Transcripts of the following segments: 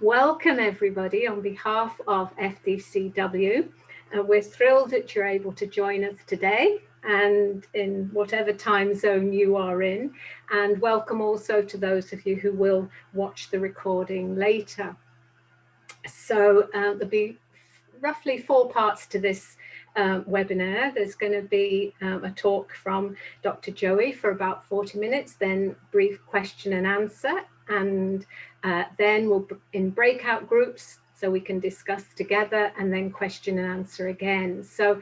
Welcome everybody on behalf of FDCW. We're thrilled that you're able to join us today and in whatever time zone you are in, and welcome also to those of you who will watch the recording later. So there'll be roughly 4 parts to this webinar. There's going to be a talk from Dr. Joey for about 40 minutes, then brief question and answer, and then we'll in breakout groups so we can discuss together, and then question and answer again. So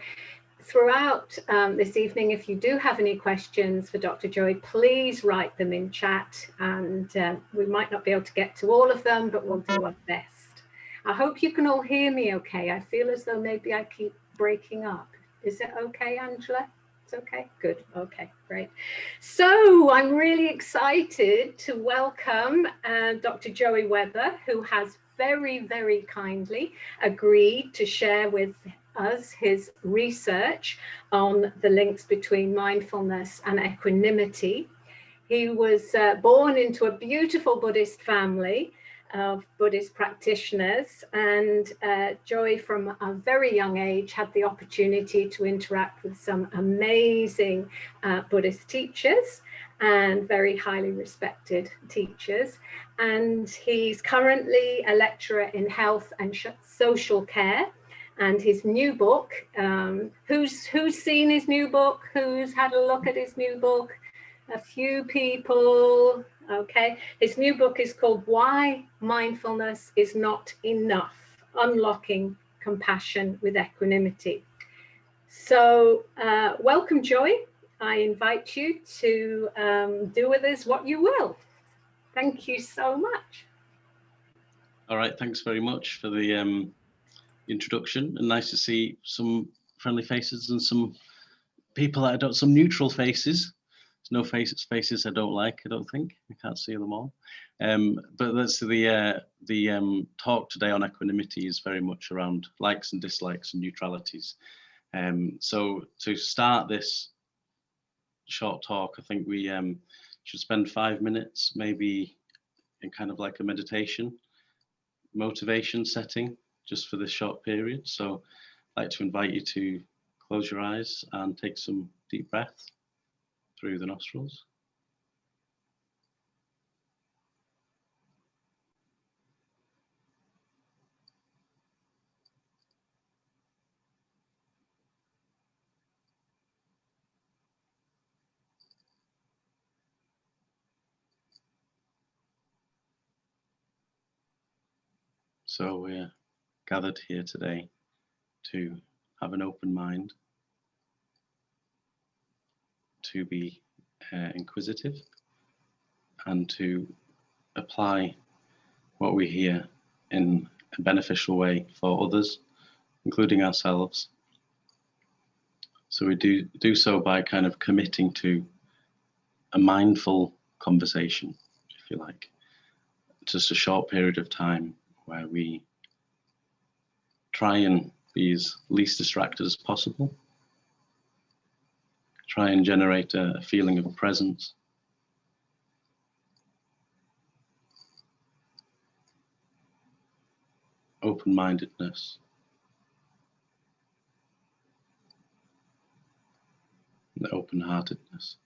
throughout this evening, if you do have any questions for Dr. Joey, please write them in chat, and we might not be able to get to all of them, but we'll do our best. I hope you can all hear me okay. I feel as though maybe I keep breaking up. Is it okay, Angela? It's okay? Good. Okay, great. So I'm really excited to welcome Dr. Joey Webber, who has very, very kindly agreed to share with us his research on the links between mindfulness and equanimity. He was born into a beautiful Buddhist family of Buddhist practitioners, and Joey from a very young age had the opportunity to interact with some amazing Buddhist teachers and very highly respected teachers. And he's currently a lecturer in health and social care. And his new book, who's seen his new book? Who's had a look at his new book? A few people. Okay, his new book is called Why Mindfulness is Not Enough, Unlocking Compassion with Equanimity. So welcome, Joey. I invite you to do with us what you will. Thank you so much. All right, thanks very much for the introduction, and nice to see some friendly faces and some people that I don't, some neutral faces. There's no faces I don't like, I don't think. I can't see them all. But that's the talk today on equanimity is very much around likes and dislikes and neutralities. So to start this short talk, I think we should spend 5 minutes maybe in kind of like a meditation, motivation setting, just for this short period. So I'd like to invite you to close your eyes and take some deep breaths through the nostrils. So we're gathered here today to have an open mind, to be inquisitive, and to apply what we hear in a beneficial way for others, including ourselves. So we do so by kind of committing to a mindful conversation, if you like, just a short period of time where we try and be as least distracted as possible, try and generate a feeling of presence, open-mindedness, and open-heartedness.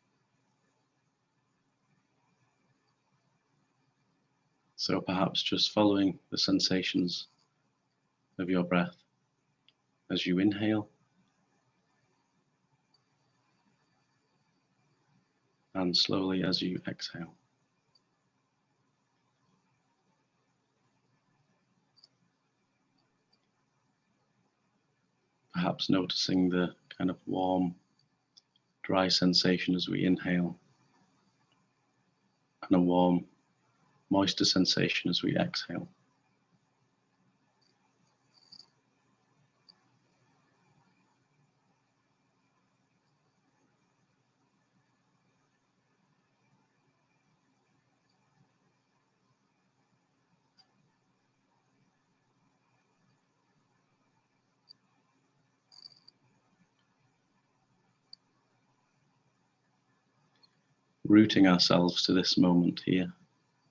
So perhaps just following the sensations of your breath as you inhale and slowly as you exhale. Perhaps noticing the kind of warm, dry sensation as we inhale and a warm, moister sensation as we exhale. Rooting ourselves to this moment here,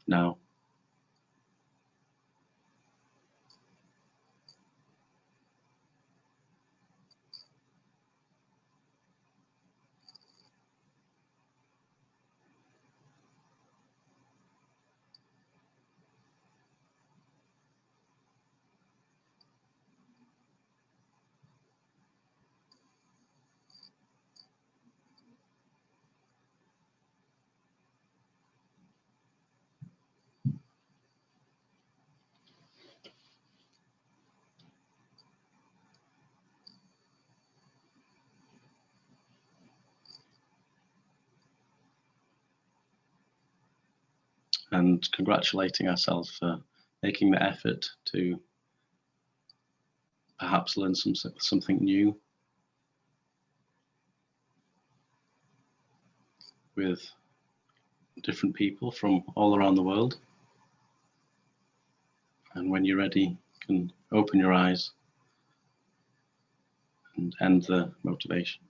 now. and congratulating ourselves for making the effort to perhaps learn something new with different people from all around the world. And when you're ready, you can open your eyes and end the motivation.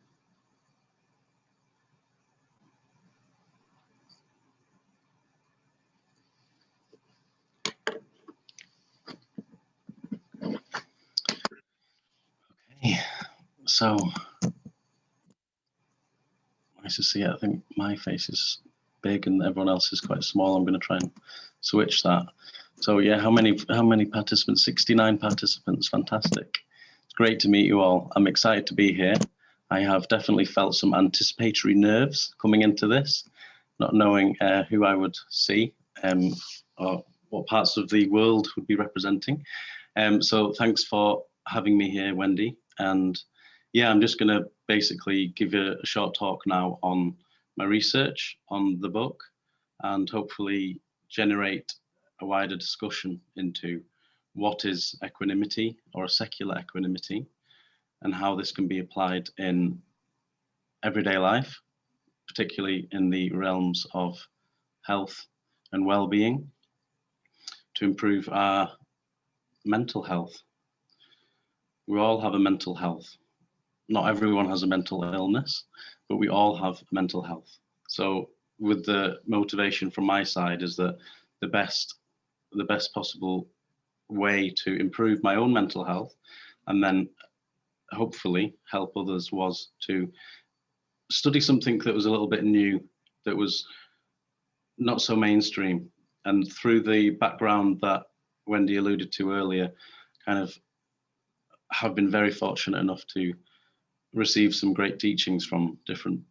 Okay, so nice to see it. I think my face is big and everyone else is quite small. I'm going to try and switch that. So yeah, how many participants? 69 participants. Fantastic. It's great to meet you all. I'm excited to be here. I have definitely felt some anticipatory nerves coming into this, not knowing who I would see or what parts of the world would be representing. So thanks for having me here, Wendy. And yeah, I'm just going to basically give a short talk now on my research on the book and hopefully generate a wider discussion into what is equanimity or a secular equanimity and how this can be applied in everyday life, particularly in the realms of health and well-being, to improve our mental health. We all have a mental health. Not everyone has a mental illness, but we all have mental health. So with the motivation from my side is that the best possible way to improve my own mental health and then hopefully help others was to study something that was a little bit new, that was not so mainstream. And through the background that Wendy alluded to earlier, kind of have been very fortunate enough to receive some great teachings from different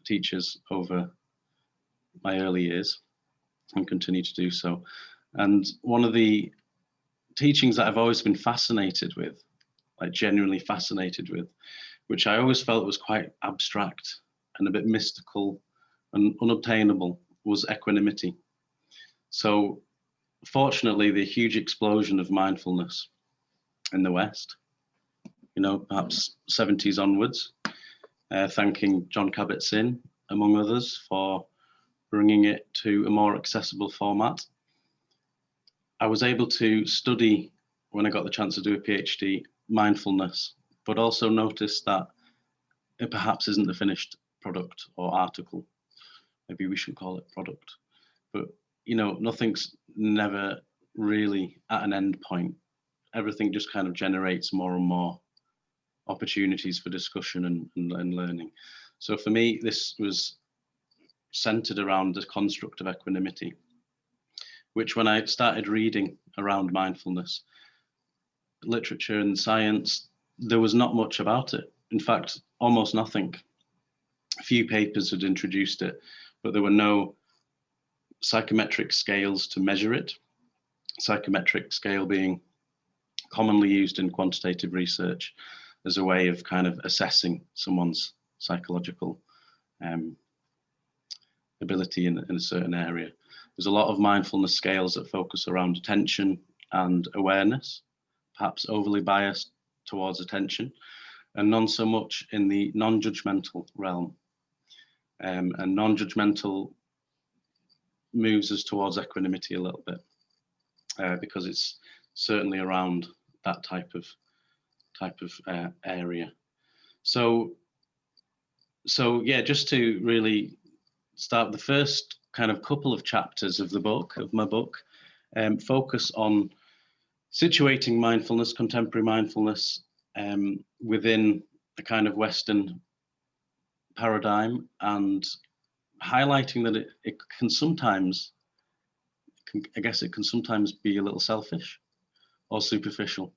teachers over my early years and continue to do so. And one of the teachings that I've always been fascinated with, like genuinely fascinated with, which I always felt was quite abstract and a bit mystical and unobtainable, was equanimity. So fortunately, the huge explosion of mindfulness in the West, perhaps 70s onwards, thanking John Kabat-Zinn, among others, for bringing it to a more accessible format. I was able to study, when I got the chance to do a PhD, mindfulness, but also notice that it perhaps isn't the finished product or article. Maybe we should call it product. But, nothing's never really at an end point. Everything just kind of generates more and more opportunities for discussion and learning. So for me, this was centered around the construct of equanimity, which when I started reading around mindfulness, literature and science, there was not much about it. In fact, almost nothing. A few papers had introduced it, but there were no psychometric scales to measure it. Psychometric scale being commonly used in quantitative research as a way of kind of assessing someone's psychological ability in a certain area. There's a lot of mindfulness scales that focus around attention and awareness, perhaps overly biased towards attention, and none so much in the non-judgmental realm. And non-judgmental moves us towards equanimity a little bit because it's certainly around that type of area. So yeah, just to really start, the first kind of couple of chapters of my book, focus on situating mindfulness, contemporary mindfulness, within a kind of Western paradigm, and highlighting that it can sometimes be a little selfish or superficial,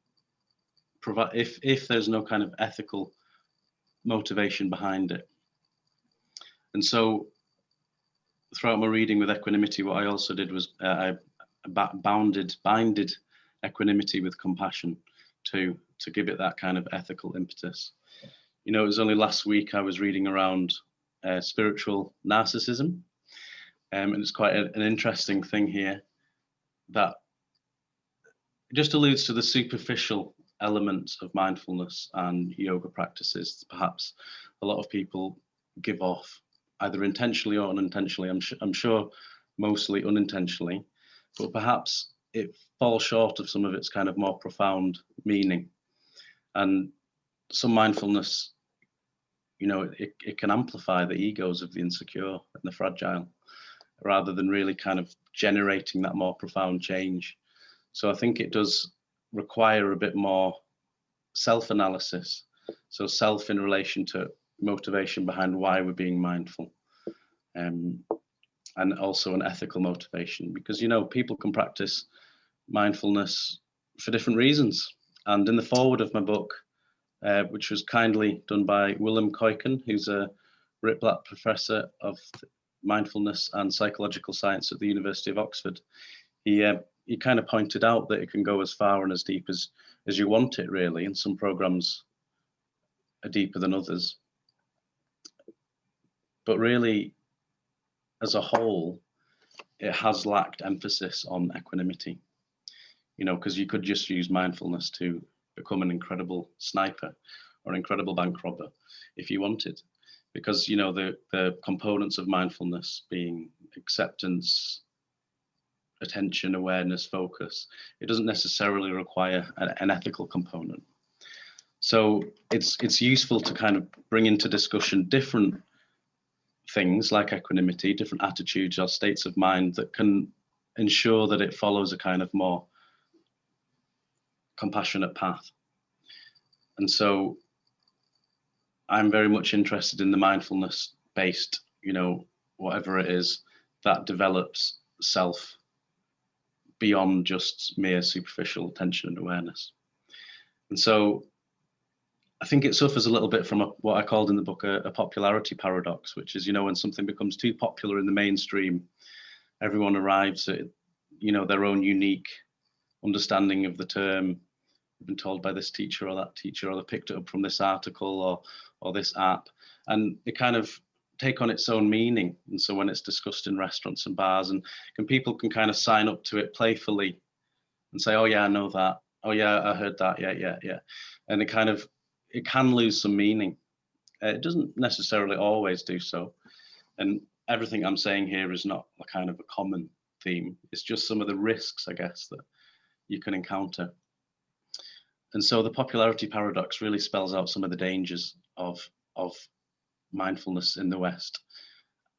if there's no kind of ethical motivation behind it. And so throughout my reading with equanimity, what I also did was I binded equanimity with compassion to give it that kind of ethical impetus. It was only last week I was reading around spiritual narcissism, And it's quite an interesting thing here that just alludes to the superficial elements of mindfulness and yoga practices. Perhaps a lot of people give off, either intentionally or unintentionally. I'm sure mostly unintentionally, but perhaps it falls short of some of its kind of more profound meaning. And some mindfulness, it can amplify the egos of the insecure and the fragile, rather than really kind of generating that more profound change. So I think it does require a bit more self-analysis. So self in relation to motivation behind why we're being mindful. And also an ethical motivation, because people can practice mindfulness for different reasons. And in the foreword of my book, which was kindly done by Willem Kuyken, who's a Ripblatt Professor of Mindfulness and Psychological Science at the University of Oxford, he kind of pointed out that it can go as far and as deep as you want it, really, and some programs are deeper than others. But really, as a whole, it has lacked emphasis on equanimity, because you could just use mindfulness to become an incredible sniper or an incredible bank robber if you wanted, because the components of mindfulness being acceptance, attention, awareness, focus, it doesn't necessarily require an ethical component. So it's useful to kind of bring into discussion different things like equanimity, different attitudes or states of mind that can ensure that it follows a kind of more compassionate path. And so I'm very much interested in the mindfulness based, whatever it is that develops self beyond just mere superficial attention and awareness. And so I think it suffers a little bit from what I called in the book a popularity paradox, which is, when something becomes too popular in the mainstream, everyone arrives at, their own unique understanding of the term. I've been told by this teacher or that teacher, or they picked it up from this article or this app, and it kind of take on its own meaning. And so when it's discussed in restaurants and bars, and people can kind of sign up to it playfully and say, oh yeah, I know that. Oh yeah, I heard that. Yeah. And it can lose some meaning. It doesn't necessarily always do so. And everything I'm saying here is not a kind of a common theme. It's just some of the risks, I guess, that you can encounter. And so the popularity paradox really spells out some of the dangers of mindfulness in the West.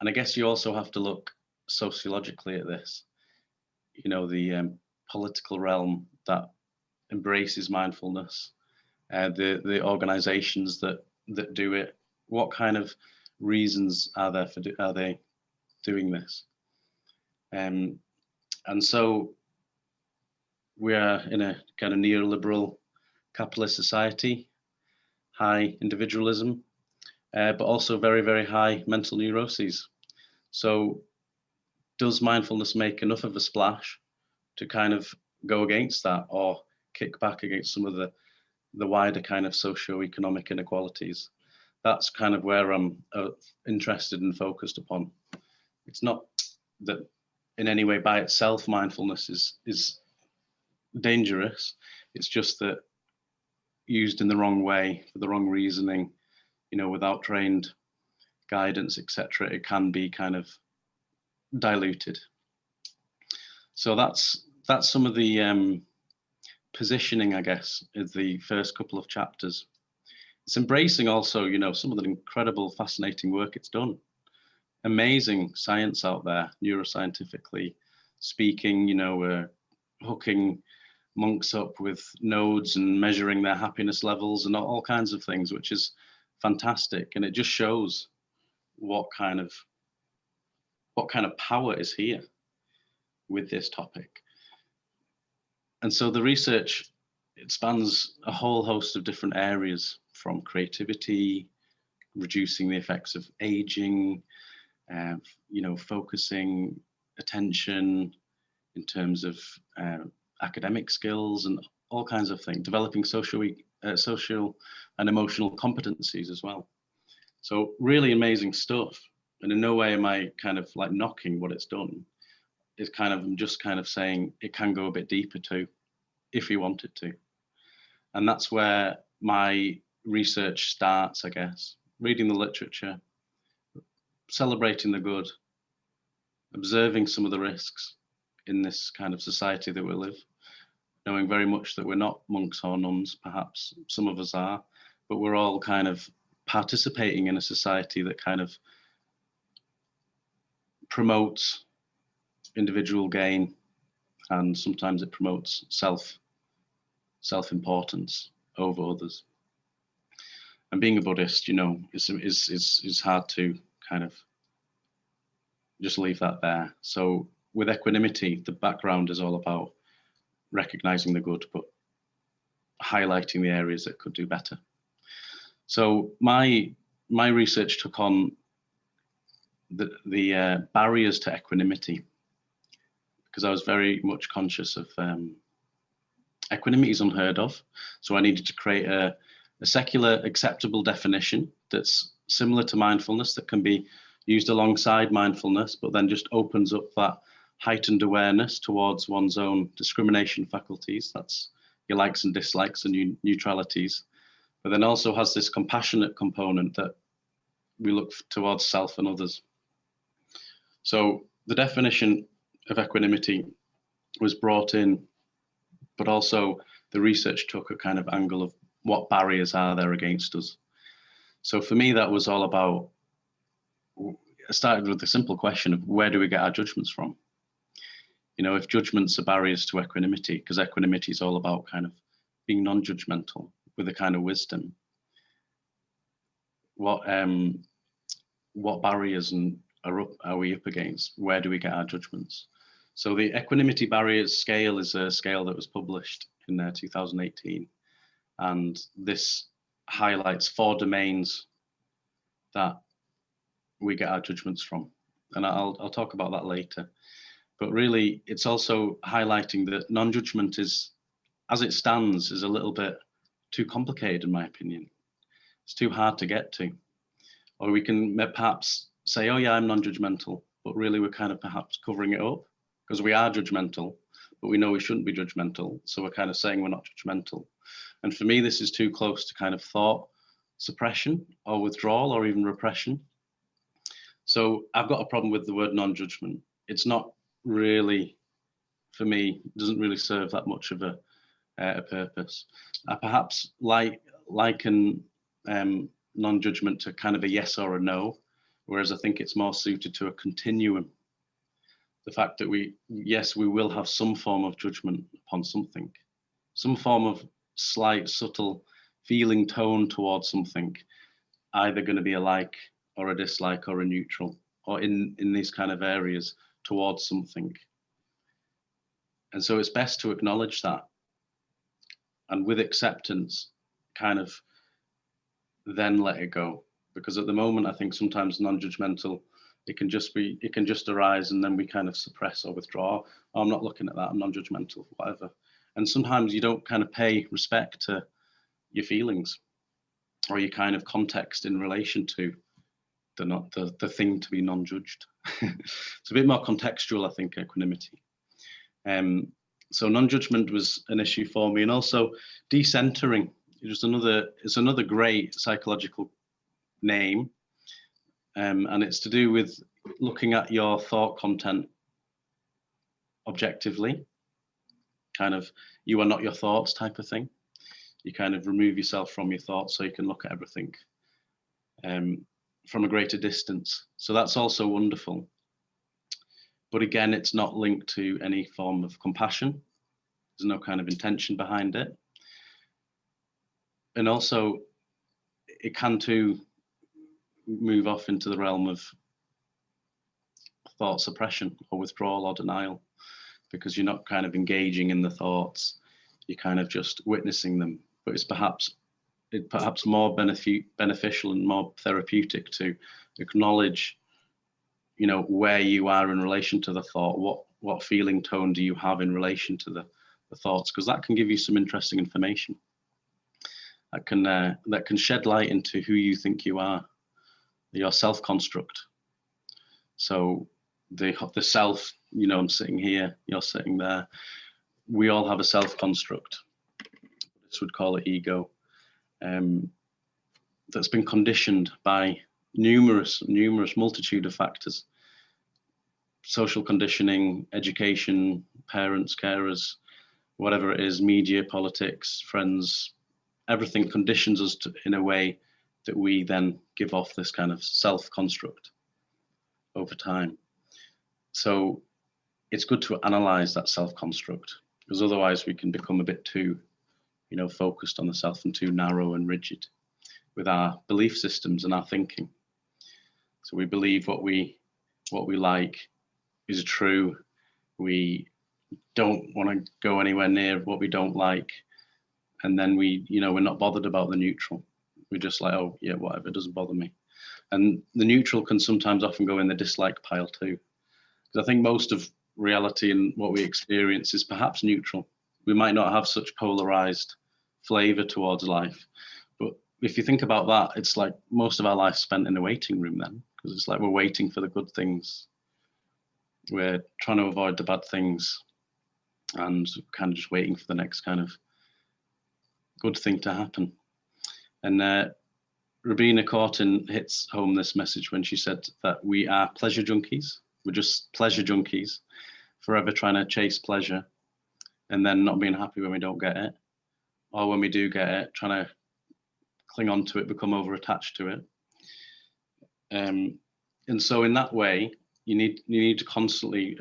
And I guess you also have to look sociologically at this. The political realm that embraces mindfulness, the organizations that do it. What kind of reasons are there are they doing this? And so we are in a kind of neoliberal capitalist society, high individualism, but also very, very high mental neuroses. So does mindfulness make enough of a splash to kind of go against that, or kick back against some of the wider kind of socio-economic inequalities? That's kind of where I'm interested and focused upon. It's not that in any way by itself mindfulness is dangerous. It's just that used in the wrong way, for the wrong reasoning, without trained guidance, etc., it can be kind of diluted. So that's some of the positioning, I guess, is the first couple of chapters. It's embracing also, some of the incredible, fascinating work it's done. Amazing science out there, neuroscientifically speaking, hooking monks up with nodes and measuring their happiness levels and all kinds of things, which is fantastic. And it just shows what kind of power is here with this topic. And so the research, it spans a whole host of different areas, from creativity, reducing the effects of aging, focusing attention in terms of academic skills and all kinds of things, developing social and emotional competencies as well. So really amazing stuff. And in no way am I kind of like knocking what it's done. It's kind of, I'm just kind of saying it can go a bit deeper too, if you wanted to. And that's where my research starts, I guess. Reading the literature, celebrating the good, observing some of the risks in this kind of society that we live, knowing very much that we're not monks or nuns, perhaps some of us are, but we're all kind of participating in a society that kind of promotes individual gain, and sometimes it promotes self-importance over others. And being a Buddhist, you know, is hard to kind of just leave that there. So with equanimity, the background is all about recognizing the good, but highlighting the areas that could do better. So my research took on the barriers to equanimity, because I was very much conscious of equanimity is unheard of. So I needed to create a secular acceptable definition that's similar to mindfulness, that can be used alongside mindfulness, but then just opens up that heightened awareness towards one's own discrimination faculties. That's your likes and dislikes and neutralities, but then also has this compassionate component that we look towards self and others. So the definition of equanimity was brought in, but also the research took a kind of angle of what barriers are there against us. So for me, that was all about, I started with the simple question of where do we get our judgments from? You know, if judgments are barriers to equanimity, because equanimity is all about kind of being non-judgmental with a kind of wisdom, what barriers are we up against? Where do we get our judgments? So the equanimity barriers scale is a scale that was published in 2018. And this highlights 4 domains that we get our judgments from. And I'll talk about that later. But really, it's also highlighting that non-judgment is, as it stands, is a little bit too complicated, in my opinion. It's too hard to get to. Or we can perhaps say, oh yeah, I'm non-judgmental, but really we're kind of perhaps covering it up, because we are judgmental, but we know we shouldn't be judgmental. So we're kind of saying we're not judgmental. And for me, this is too close to kind of thought suppression or withdrawal or even repression. So I've got a problem with the word non-judgment. It's not really, for me, doesn't really serve that much of a purpose. I perhaps liken non-judgment to kind of a yes or a no, whereas I think it's more suited to a continuum. The fact that we will have some form of judgment upon something, some form of slight, subtle feeling tone towards something, either going to be a like or a dislike or a neutral, or in these kind of areas towards something. And so it's best to acknowledge that, and with acceptance, kind of then let it go. Because at the moment, I think sometimes non-judgmental, it can just arise, and then we kind of suppress or withdraw. Oh, I'm not looking at that, I'm non-judgmental, whatever. And sometimes you don't kind of pay respect to your feelings or your kind of context in relation to the thing to be non-judged. It's a bit more contextual, I think, equanimity. So non-judgment was an issue for me, and also decentering. It's another great psychological name, and it's to do with looking at your thought content objectively. Kind of, you are not your thoughts type of thing. You kind of remove yourself from your thoughts so you can look at everything from a greater distance. So that's also wonderful. But again, it's not linked to any form of compassion. There's no kind of intention behind it. And also, it can too move off into the realm of thought suppression or withdrawal or denial, because you're not kind of engaging in the thoughts, you're kind of just witnessing them. But it's perhaps more beneficial and more therapeutic to acknowledge, you know, where you are in relation to the thought. What feeling tone do you have in relation to the thoughts? Because that can give you some interesting information. That can shed light into who you think you are, your self-construct. So the self, you know, I'm sitting here, you're sitting there. We all have a self construct. This would call it ego. That's been conditioned by numerous multitude of factors: social conditioning, education, parents, carers, whatever it is, media, politics, friends. Everything conditions us in a way that we then give off this kind of self-construct over time. So it's good to analyze that self-construct, because otherwise we can become a bit too, you know, focused on the self and too narrow and rigid with our belief systems and our thinking. So we believe what we like is true. We don't want to go anywhere near what we don't like. And then we, you know, we're not bothered about the neutral. We're just like, oh yeah, whatever, it doesn't bother me. And the neutral can sometimes often go in the dislike pile too. Because I think most of reality and what we experience is perhaps neutral. We might not have such polarized flavor towards life. But if you think about that, it's like most of our life spent in a waiting room then, because it's like we're waiting for the good things. We're trying to avoid the bad things and kind of just waiting for the next kind of good thing to happen. And Rabina Cortin hits home this message when she said that we are pleasure junkies. We're just pleasure junkies, forever trying to chase pleasure and then not being happy when we don't get it. Or when we do get it, trying to cling on to it, become over-attached to it. And so in that way, you need to constantly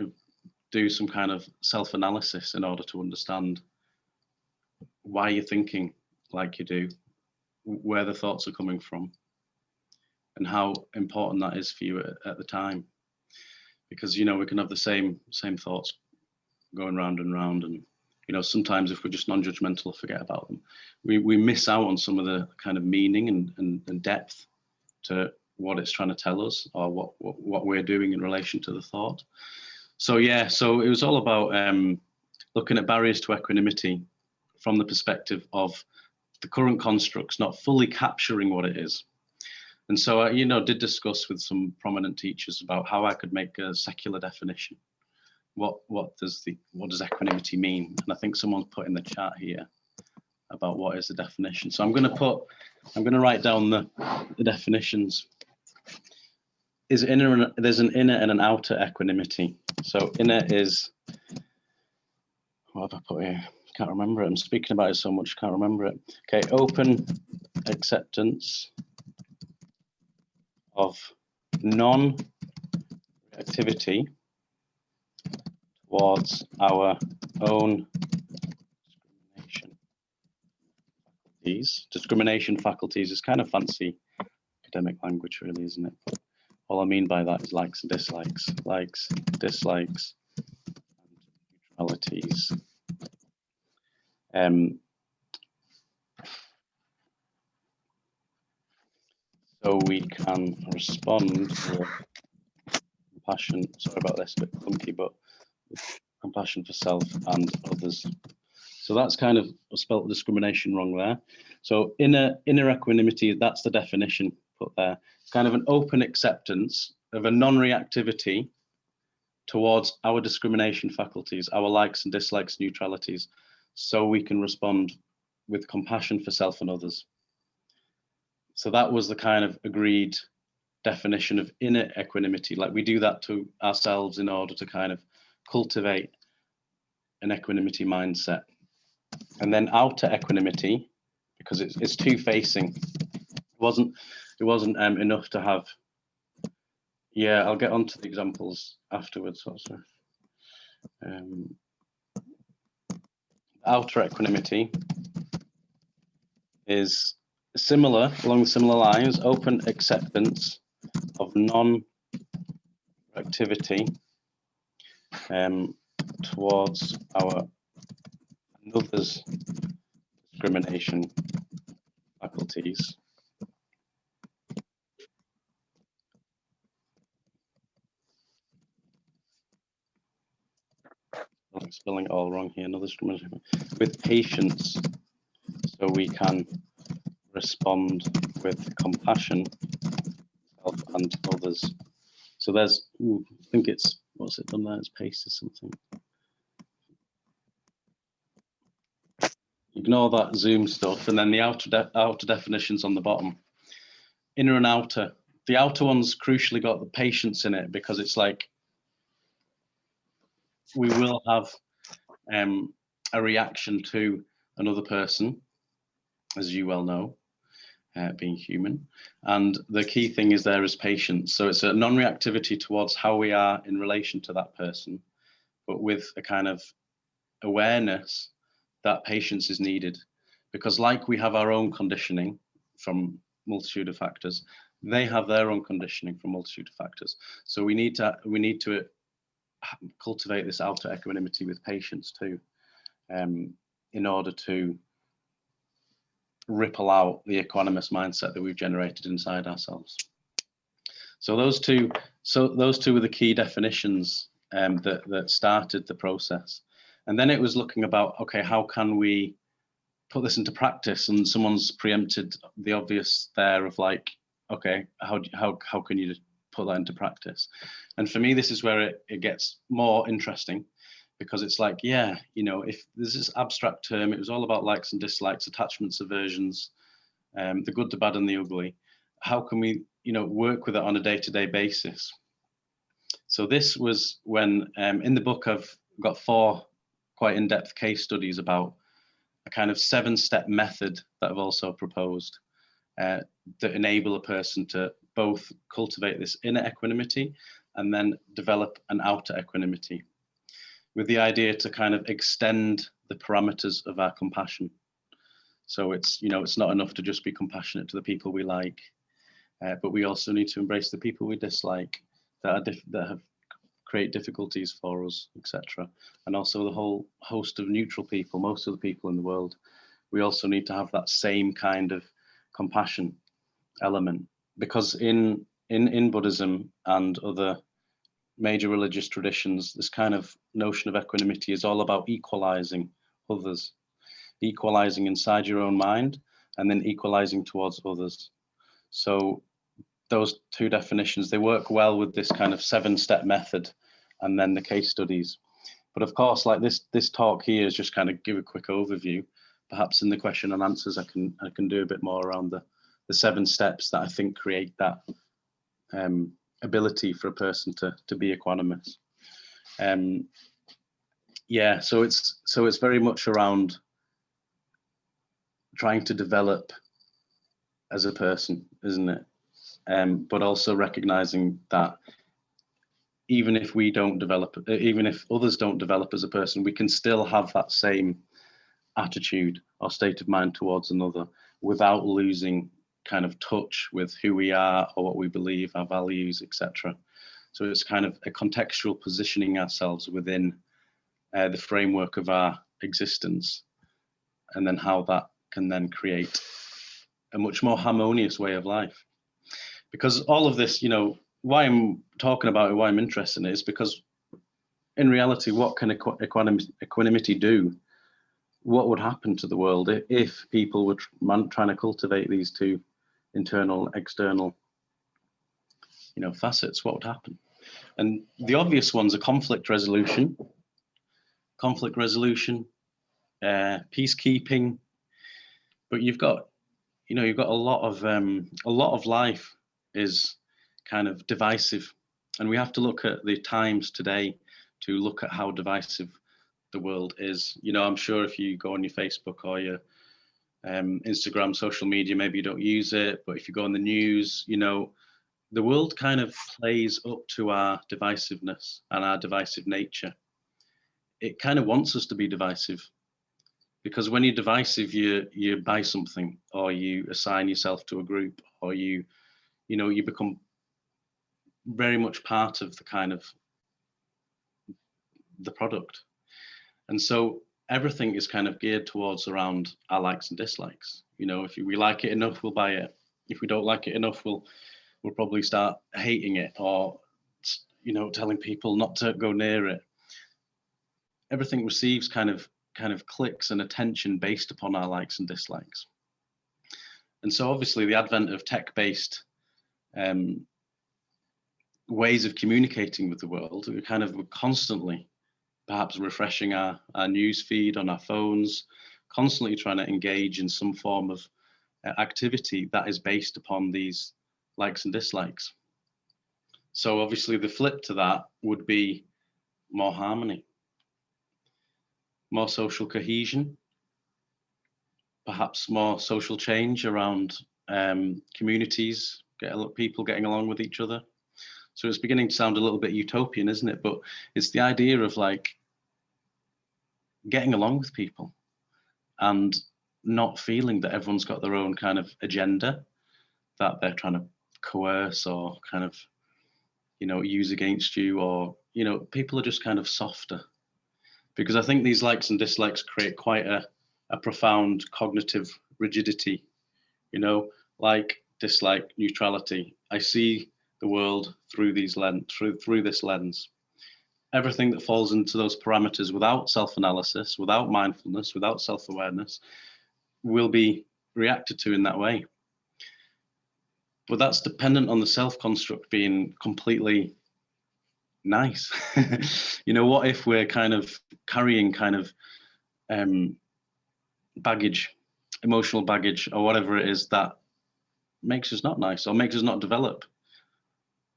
do some kind of self-analysis in order to understand why you're thinking like you do, where the thoughts are coming from, and how important that is for you at the time. Because, you know, we can have the same thoughts going round and round, and, you know, sometimes if we're just non-judgmental, forget about them. We miss out on some of the kind of meaning and depth to what it's trying to tell us, or what we're doing in relation to the thought. So yeah, so it was all about looking at barriers to equanimity from the perspective of the current constructs not fully capturing what it is. And so I, you know, did discuss with some prominent teachers about how I could make a secular definition. What does equanimity mean? And I think someone's put in the chat here about what is the definition. So I'm going to write down the definitions. There's an inner and an outer equanimity. So inner is, what have I put here? Can't remember it. I'm speaking about it so much, can't remember it. Okay, open acceptance of non-reactivity towards our own discrimination faculties. Is kind of fancy academic language, really, isn't it? But all I mean by that is likes and dislikes, dislikes, and neutralities. So we can respond with compassion. Sorry about this, a bit clunky, but compassion for self and others. So that's kind of, I spelt discrimination wrong there. So inner equanimity, that's the definition put there. Kind of an open acceptance of a non-reactivity towards our discrimination faculties, our likes and dislikes, neutralities, so we can respond with compassion for self and others. So that was the kind of agreed definition of inner equanimity. Like we do that to ourselves in order to kind of cultivate an equanimity mindset. And then outer equanimity, because it's two-facing. It wasn't enough to have. Yeah, I'll get onto the examples afterwards also. Outer equanimity is similar, along similar lines, open acceptance of non-activity towards our another's discrimination faculties. I'm spelling it all wrong here. Another discrimination with patience, so we can respond with compassion, self and others. So there's, I think it's, what's it done there? It's pasted something. Ignore that Zoom stuff, and then the outer definitions on the bottom. Inner and outer. The outer one's crucially got the patience in it, because it's like we will have a reaction to another person, as you well know, being human. And the key thing is there is patience. So it's a non-reactivity towards how we are in relation to that person, but with a kind of awareness that patience is needed. Because like we have our own conditioning from multitude of factors, they have their own conditioning from multitude of factors. So we need to cultivate this outer equanimity with patience too, in order to ripple out the equanimous mindset that we've generated inside ourselves. So those two were the key definitions that started the process. And then it was looking about, okay, how can we put this into practice? And someone's preempted the obvious there of like, okay, how can you put that into practice? And for me, this is where it gets more interesting, because it's like, yeah, you know, if there's this abstract term, it was all about likes and dislikes, attachments, aversions, the good, the bad, and the ugly. How can we, you know, work with it on a day-to-day basis? So this was when, in the book, I've got 4 quite in-depth case studies about a kind of 7-step method that I've also proposed that enable a person to both cultivate this inner equanimity and then develop an outer equanimity, with the idea to kind of extend the parameters of our compassion. So it's, you know, it's not enough to just be compassionate to the people we like, but we also need to embrace the people we dislike, that have create difficulties for us, etc. And also the whole host of neutral people, most of the people in the world. We also need to have that same kind of compassion element, because in Buddhism and other major religious traditions, this kind of notion of equanimity is all about equalizing others, equalizing inside your own mind, and then equalizing towards others. So those 2 definitions, they work well with this kind of 7-step method and then the case studies. But of course, like this talk here is just kind of give a quick overview. Perhaps in the question and answers, I can do a bit more around the 7 steps that I think create that ability for a person to be equanimous. Yeah, so it's very much around trying to develop as a person, isn't it? But also recognizing that even if we don't develop, even if others don't develop as a person, we can still have that same attitude or state of mind towards another without losing kind of touch with who we are or what we believe, our values, etc. So it's kind of a contextual positioning ourselves within the framework of our existence, and then how that can then create a much more harmonious way of life. Because all of this, you know, why I'm talking about it, why I'm interested in it, is because in reality, what can equanimity do? What would happen to the world if people were trying to cultivate these 2 internal, external, you know, facets? What would happen? And the obvious ones are conflict resolution, peacekeeping. But you've got a lot of life is kind of divisive, and we have to look at the times today to look at how divisive the world is. You know, I'm sure if you go on your Facebook or your Instagram, social media, maybe you don't use it, but if you go on the news, you know, the world kind of plays up to our divisiveness and our divisive nature. It kind of wants us to be divisive, because when you're divisive, you buy something, or you assign yourself to a group, or you become very much part of the kind of the product. And so everything is kind of geared towards around our likes and dislikes. You know, if we like it enough, we'll buy it. If we don't like it enough, we'll probably start hating it, or, you know, telling people not to go near it. Everything receives kind of clicks and attention based upon our likes and dislikes. And so obviously the advent of tech-based ways of communicating with the world. We're constantly perhaps refreshing our news feed on our phones, constantly trying to engage in some form of activity that is based upon these likes and dislikes. So obviously the flip to that would be more harmony, more social cohesion, perhaps more social change around communities, people getting along with each other. So it's beginning to sound a little bit utopian, isn't it? But it's the idea of like getting along with people and not feeling that everyone's got their own kind of agenda that they're trying to coerce or kind of, use against you, or, people are just kind of softer. Because I think these likes and dislikes create quite a profound cognitive rigidity, like dislike, neutrality. I see the world through this lens. Everything that falls into those parameters without self-analysis, without mindfulness, without self-awareness will be reacted to in that way. But that's dependent on the self-construct being completely nice. What if we're kind of carrying baggage, emotional baggage, or whatever it is that makes us not nice or makes us not develop?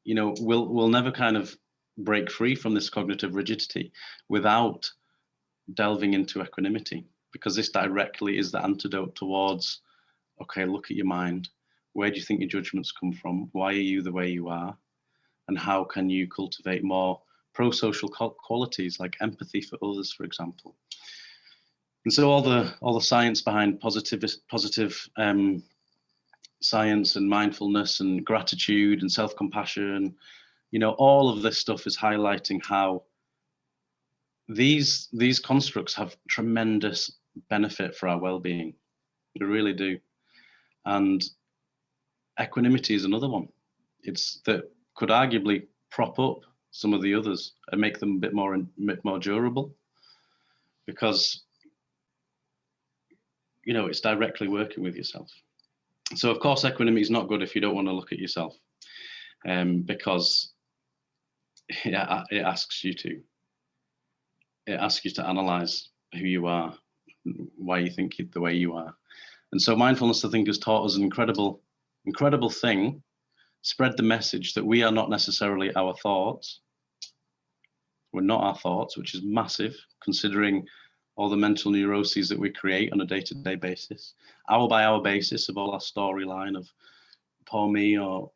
We'll never kind of break free from this cognitive rigidity without delving into equanimity, because this directly is the antidote towards, okay, look at your mind. Where do you think your judgments come from? Why are you the way you are? And how can you cultivate more pro-social qualities like empathy for others, for example? And so all the science behind positive science and mindfulness and gratitude and self-compassion, all of this stuff is highlighting how these constructs have tremendous benefit for our well-being. They really do. And equanimity is another one. It's that could arguably prop up some of the others and make them a bit more durable, because it's directly working with yourself. So of course equanimity is not good if you don't want to look at yourself, because it asks you to analyze who you are, why you think the way you are. And so mindfulness, I think, has taught us an incredible thing: spread the message that we are not necessarily our thoughts. We're not our thoughts, which is massive, considering all the mental neuroses that we create on a day-to-day basis, hour-by-hour basis, of all our storyline of poor me, or,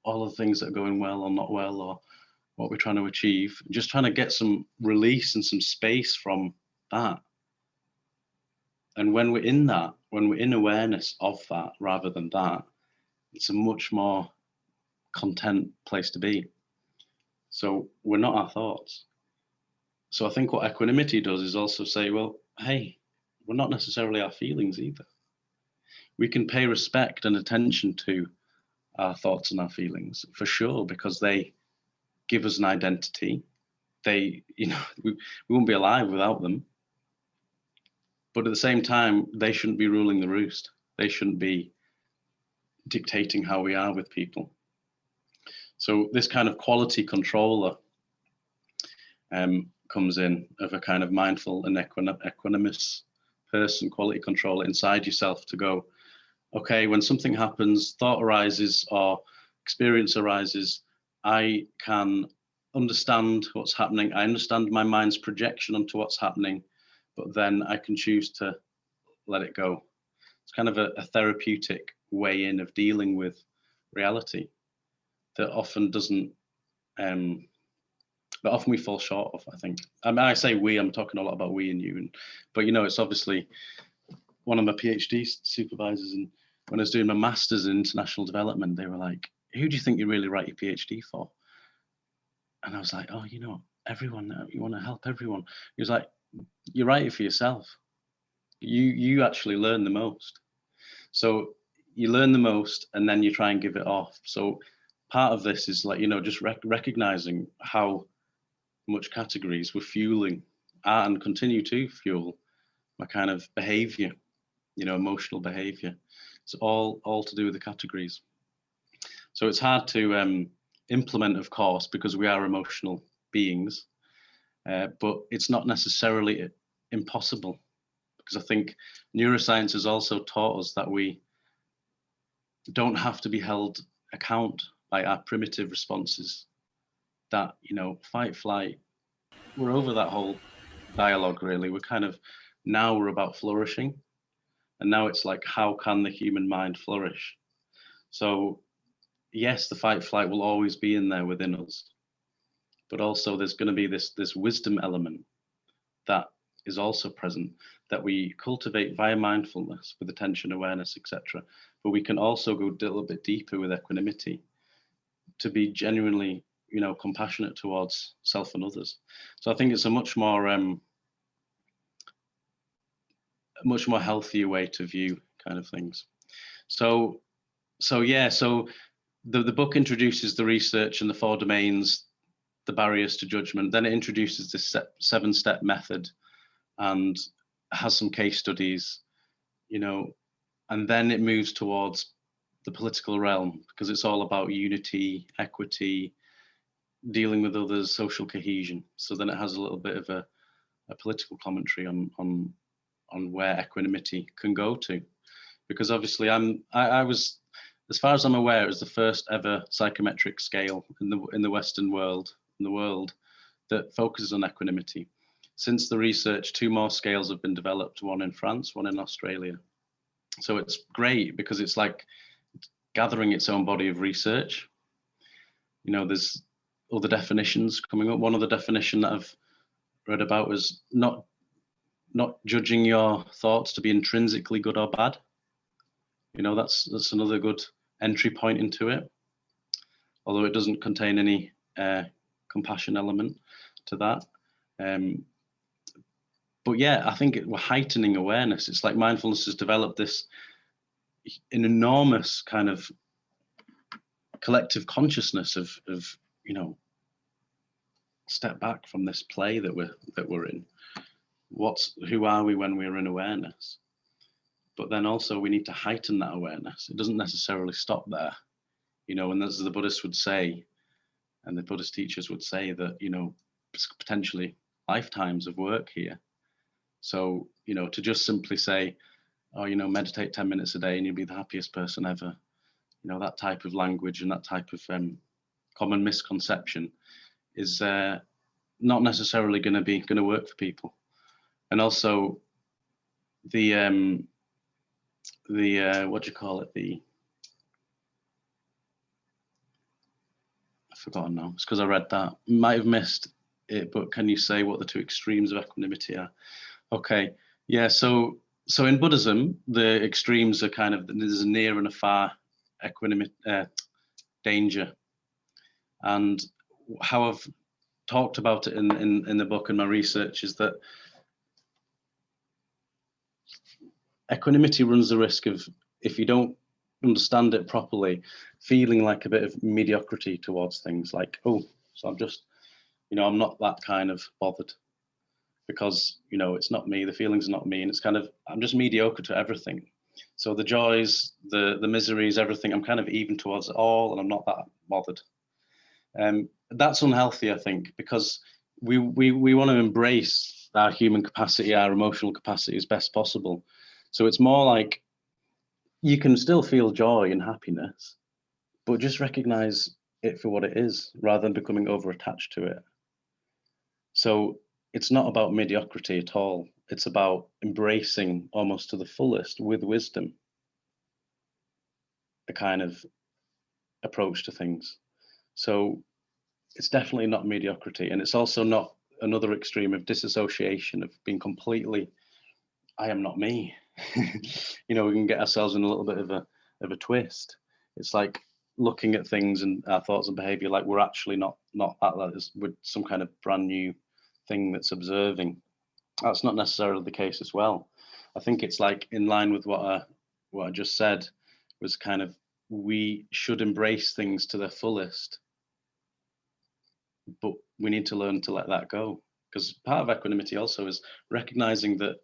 all the things that are going well or not well, or what we're trying to achieve. Just trying to get some release and some space from that. And when we're in that, when we're in awareness of that rather than that, it's a much more content place to be. So we're not our thoughts. So I think what equanimity does is also say, well, hey, we're not necessarily our feelings either. We can pay respect and attention to our thoughts and our feelings, for sure, because they give us an identity. They, we wouldn't be alive without them. But at the same time, they shouldn't be ruling the roost. They shouldn't be dictating how we are with people. So this kind of quality controller comes in, of a kind of mindful and equanimous person, quality controller inside yourself, to go, okay, when something happens, thought arises or experience arises, I can understand what's happening. I understand my mind's projection onto what's happening, but then I can choose to let it go. It's kind of a therapeutic way in of dealing with reality that often doesn't, that often we fall short of, I think. I mean, I say we, I'm talking a lot about we and you, but it's obviously one of my PhD supervisors, and when I was doing my master's in international development, they were like, who do you think you really write your PhD for? And I was like, oh, everyone, you want to help everyone. He was like, you write it for yourself. You actually learn the most. So you learn the most, and then you try and give it off. So part of this is like, just recognizing how much categories were fueling and continue to fuel my kind of behavior, emotional behavior. It's all to do with the categories. So it's hard to implement, of course, because we are emotional beings, but it's not necessarily impossible, because I think neuroscience has also taught us that we don't have to be held account by our primitive responses, that, you know, fight, flight, we're over that whole dialogue, really. We're kind of, now we're about flourishing, and now it's like, how can the human mind flourish? So yes, the fight, flight will always be in there within us, but also there's going to be this wisdom element that is also present, that we cultivate via mindfulness with attention, awareness, etc. But we can also go a little bit deeper with equanimity to be genuinely, you know, compassionate towards self and others. So I think it's a much more healthier way to view kind of things. So yeah, so the book introduces the research and the 4 domains, the barriers to judgment. Then it introduces this 7-step method and has some case studies, you know, and then it moves towards the political realm, because it's all about unity, equity, dealing with others, social cohesion. So then it has a little bit of a political commentary on where equanimity can go to, because obviously I was, as far as I'm aware, it was the first ever psychometric scale in the Western world, in the world, that focuses on equanimity. Since the research, 2 more scales have been developed, one in France, one in Australia. So it's great because it's like gathering its own body of research. You know, there's other definitions coming up. One other definition that I've read about was not judging your thoughts to be intrinsically good or bad. You know, that's another good entry point into it, although it doesn't contain any compassion element to that. But yeah, I think we're heightening awareness. It's like mindfulness has developed this an enormous kind of collective consciousness of you know, step back from this play that we're in. Who are we when we're in awareness? But then also we need to heighten that awareness. It doesn't necessarily stop there, you know. And as the Buddhists would say, and the Buddhist teachers would say, that, you know, potentially lifetimes of work here. So, you know, to just simply say, oh, you know, meditate 10 minutes a day and you'll be the happiest person ever, you know, that type of language and that type of common misconception is not necessarily going to work for people. And also the what do you call it, I've forgotten now, it's because I read that, might have missed it, but can you say what the 2 extremes of equanimity are? Okay, yeah, so in Buddhism, the extremes are kind of, there's a near and a far equanimity, danger. And how I've talked about it in the book and my research is that equanimity runs the risk of, if you don't understand it properly, feeling like a bit of mediocrity towards things, like, oh, so I'm just, you know, I'm not that kind of bothered because, you know, it's not me, the feeling's not me, and it's kind of, I'm just mediocre to everything. So the joys, the miseries, everything, I'm kind of even towards it all, and I'm not that bothered. That's unhealthy, I think, because we want to embrace our human capacity, our emotional capacity as best possible. So it's more like, you can still feel joy and happiness, but just recognize it for what it is rather than becoming over attached to it. So it's not about mediocrity at all. It's about embracing almost to the fullest, with wisdom, a kind of approach to things. So it's definitely not mediocrity, and it's also not another extreme of disassociation, of being completely, I am not me. You know, we can get ourselves in a little bit of a twist. It's like looking at things and our thoughts and behavior like we're actually not that is with some kind of brand new thing that's observing. That's not necessarily the case as well. I think it's like in line with what I just said, was kind of, we should embrace things to their fullest, but we need to learn to let that go, because part of equanimity also is recognizing that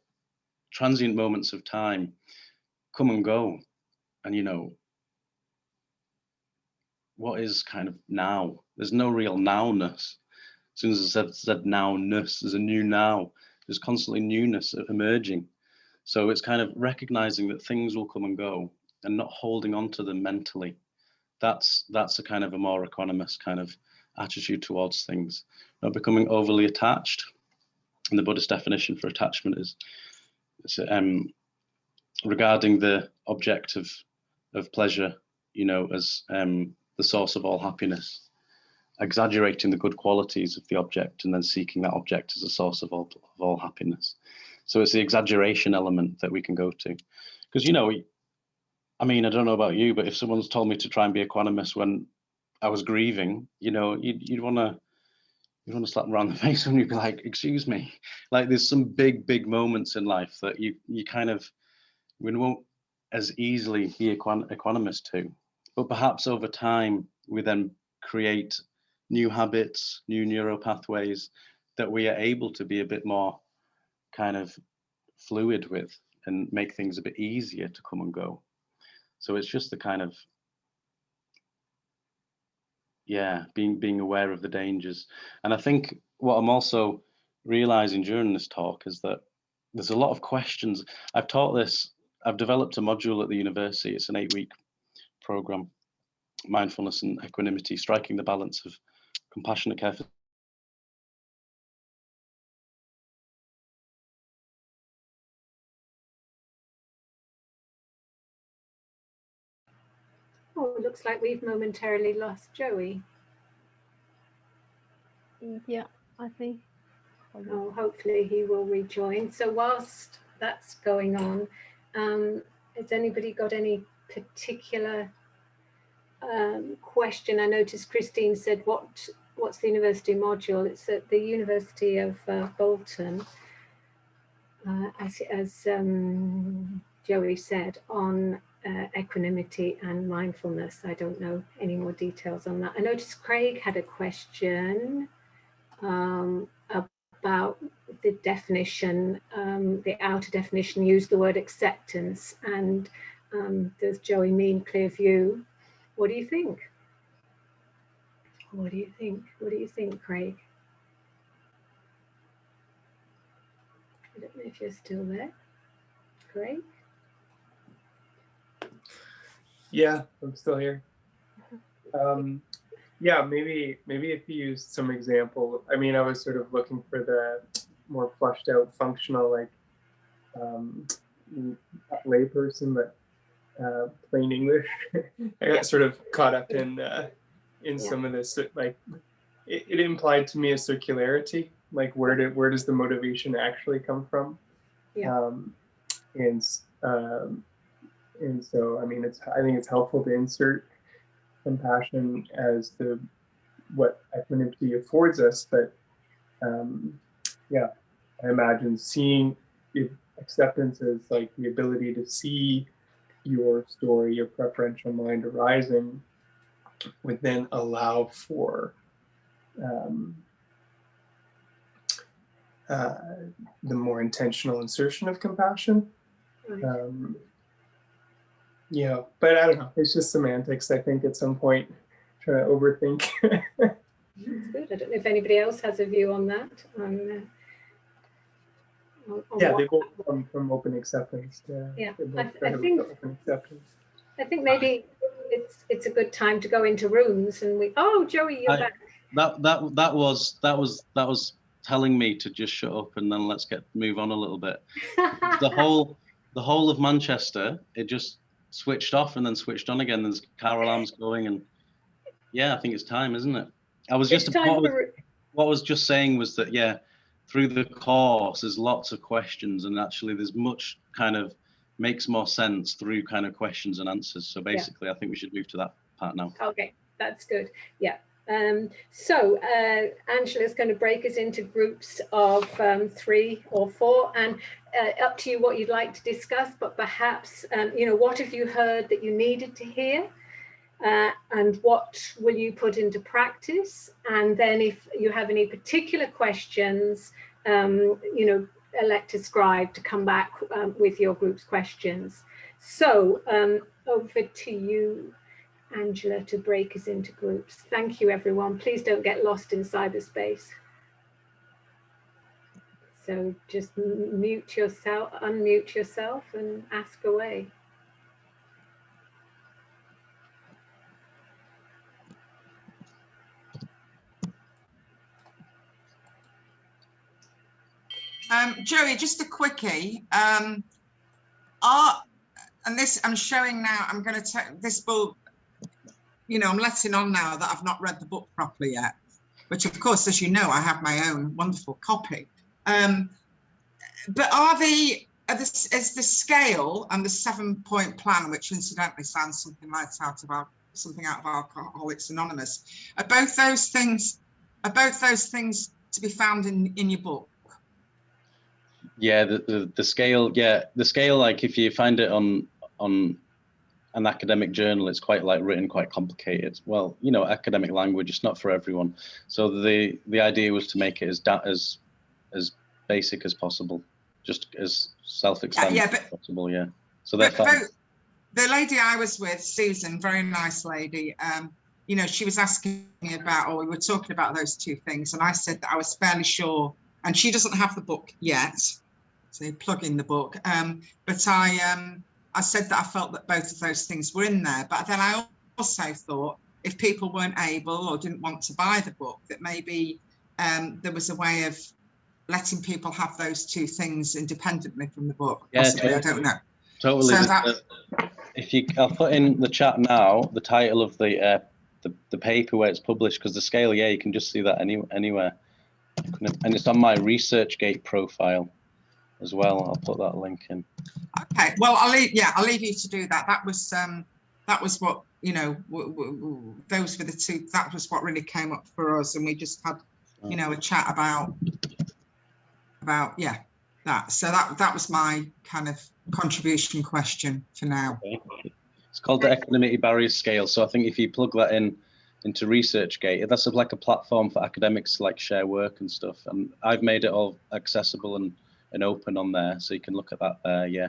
transient moments of time come and go, and, you know, what is kind of now. There's no real nowness. As soon as I said nowness, there's a new now. There's constantly newness emerging. So it's kind of recognizing that things will come and go and not holding on to them mentally. That's a kind of a more equanimous kind of attitude towards things, not becoming overly attached. And the Buddhist definition for attachment is regarding the object of pleasure, you know, as the source of all happiness, exaggerating the good qualities of the object and then seeking that object as a source of all happiness. So it's the exaggeration element that we can go to. Because, you know, I mean, I don't know about you, but if someone's told me to try and be equanimous when I was grieving, you know, you'd want to slap them around the face and you'd be like, excuse me. Like there's some big moments in life that you kind of, we won't as easily be equanimous to. But perhaps over time, we then create new habits, new neural pathways that we are able to be a bit more kind of fluid with and make things a bit easier to come and go. So it's just the kind of, yeah, being aware of the dangers. And I think what I'm also realizing during this talk is that there's a lot of questions. I've developed a module at the university. It's an 8-week program, mindfulness and equanimity, striking the balance of compassionate care for Oh, it looks like we've momentarily lost Joey. Yeah, I think. Oh, hopefully he will rejoin. So whilst that's going on, has anybody got any particular question? I noticed Christine said, what's the university module? It's at the University of Bolton, as Joey said, on equanimity and mindfulness. I don't know any more details on that. I noticed Craig had a question about the definition, the outer definition used the word acceptance, and does Joey mean clear view? What do you think? What do you think? What do you think, Craig? I don't know if you're still there, Craig. Yeah, I'm still here. Yeah, maybe if you use some example. I mean, I was sort of looking for the more fleshed out functional, like layperson, but plain English. I got sort of caught up in some of this. Like it implied to me a circularity. Like where does the motivation actually come from? Yeah. And so I mean, I think it's helpful to insert compassion as what equanimity affords us, but yeah, I imagine seeing acceptance as like the ability to see your story, your preferential mind arising, would then allow for the more intentional insertion of compassion. Yeah, but I don't know. It's just semantics. I think at some point, trying to overthink. That's good. I don't know if anybody else has a view on that. Yeah, they both come from open acceptance. Yeah, I think open acceptance. I think maybe it's a good time to go into rooms and oh, Joey, you're back. That was telling me to just shut up and then let's move on a little bit. the whole of Manchester, it just switched off and then switched on again. There's car alarms going, and yeah, I think it's time, isn't it? What I was just saying was that, yeah, through the course there's lots of questions, and actually there's much kind of makes more sense through kind of questions and answers. So basically, yeah. I think we should move to that part now. Okay, that's good. Yeah. So Angela's going to break us into groups of 3 or 4, and up to you what you'd like to discuss, but perhaps, what have you heard that you needed to hear? And what will you put into practice? And then if you have any particular questions, elect a scribe to come back with your group's questions. So over to you, Angela to break us into groups. Thank you, everyone. Please don't get lost in cyberspace. So just mute yourself, unmute yourself and ask away. Joey, just a quickie. And this I'm showing now, I'm going to take this book, you know, I'm letting on now that I've not read the book properly yet, which of course, as you know, I have my own wonderful copy. But is the scale and the 7-point plan, which incidentally sounds something like out of Alcoholics Anonymous, are both those things to be found in your book? Yeah, the scale. Yeah, the scale. Like if you find it on an academic journal, it's quite like written quite complicated. Well, you know, academic language, it's not for everyone. So the idea was to make it as basic as possible, just as self-explanatory as possible. Yeah. So that's the lady I was with, Susan, very nice lady. You know, she was asking me about, or we were talking about those two things, and I said that I was fairly sure. And she doesn't have the book yet, so plug in the book. But I said that I felt that both of those things were in there. But then I also thought if people weren't able or didn't want to buy the book, that maybe there was a way of letting people have those two things independently from the book. Yeah, possibly. I don't know. Totally. So I'll put in the chat now the title of the paper where it's published, because the scale, yeah, you can just see that anywhere, and it's on my ResearchGate profile as well. I'll put that link in. Okay, well, I'll leave you to do that. That was what, you know, those were the two. That was what really came up for us, and we just had, you know, a chat about that. So that was my kind of contribution question for now. Okay. It's called the Equanimity Barriers Scale. So I think if you plug that into ResearchGate, that's like a platform for academics to like share work and stuff. And I've made it all accessible and open on there, so you can look at that there. Yeah.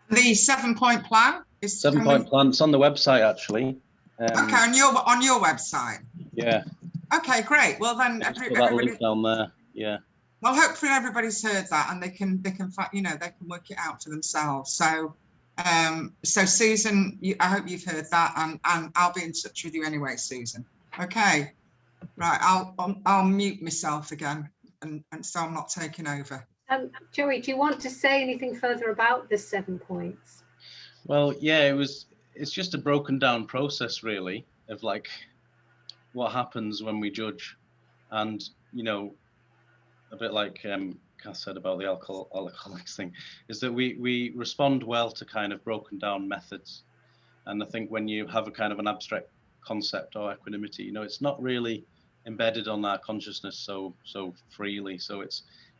The 7-point plan is 7-point plan. It's on the website actually. Okay, on your website. Yeah. Okay, great. Well then, put that link down there. Yeah. Well, hopefully everybody's heard that, and they can you know, they can work it out for themselves. So so Susan, I hope you've heard that, and I'll be in touch with you anyway, Susan. Okay. Right. I'll mute myself again, and so I'm not taking over. Joey, do you want to say anything further about the 7 points? Well, yeah, it's just a broken down process really of like what happens when we judge, and you know, a bit like Kath said about the alcoholics thing, is that we respond well to kind of broken down methods. And I think when you have a kind of an abstract concept or equanimity, you know, it's not really embedded on our consciousness so freely. So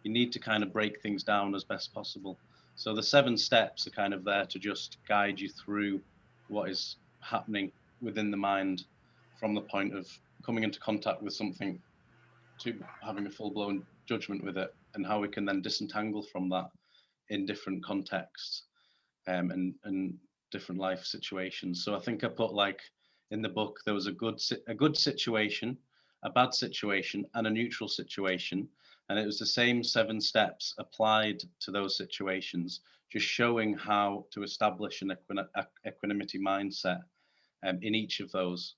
you need to kind of break things down as best possible. So the 7 steps are kind of there to just guide you through what is happening within the mind, from the point of coming into contact with something to having a full-blown judgment with it, and how we can then disentangle from that in different contexts and different life situations. So I think I put, like in the book, there was a good situation, a bad situation, and a neutral situation, and it was the same 7 steps applied to those situations, just showing how to establish an equanimity mindset in each of those.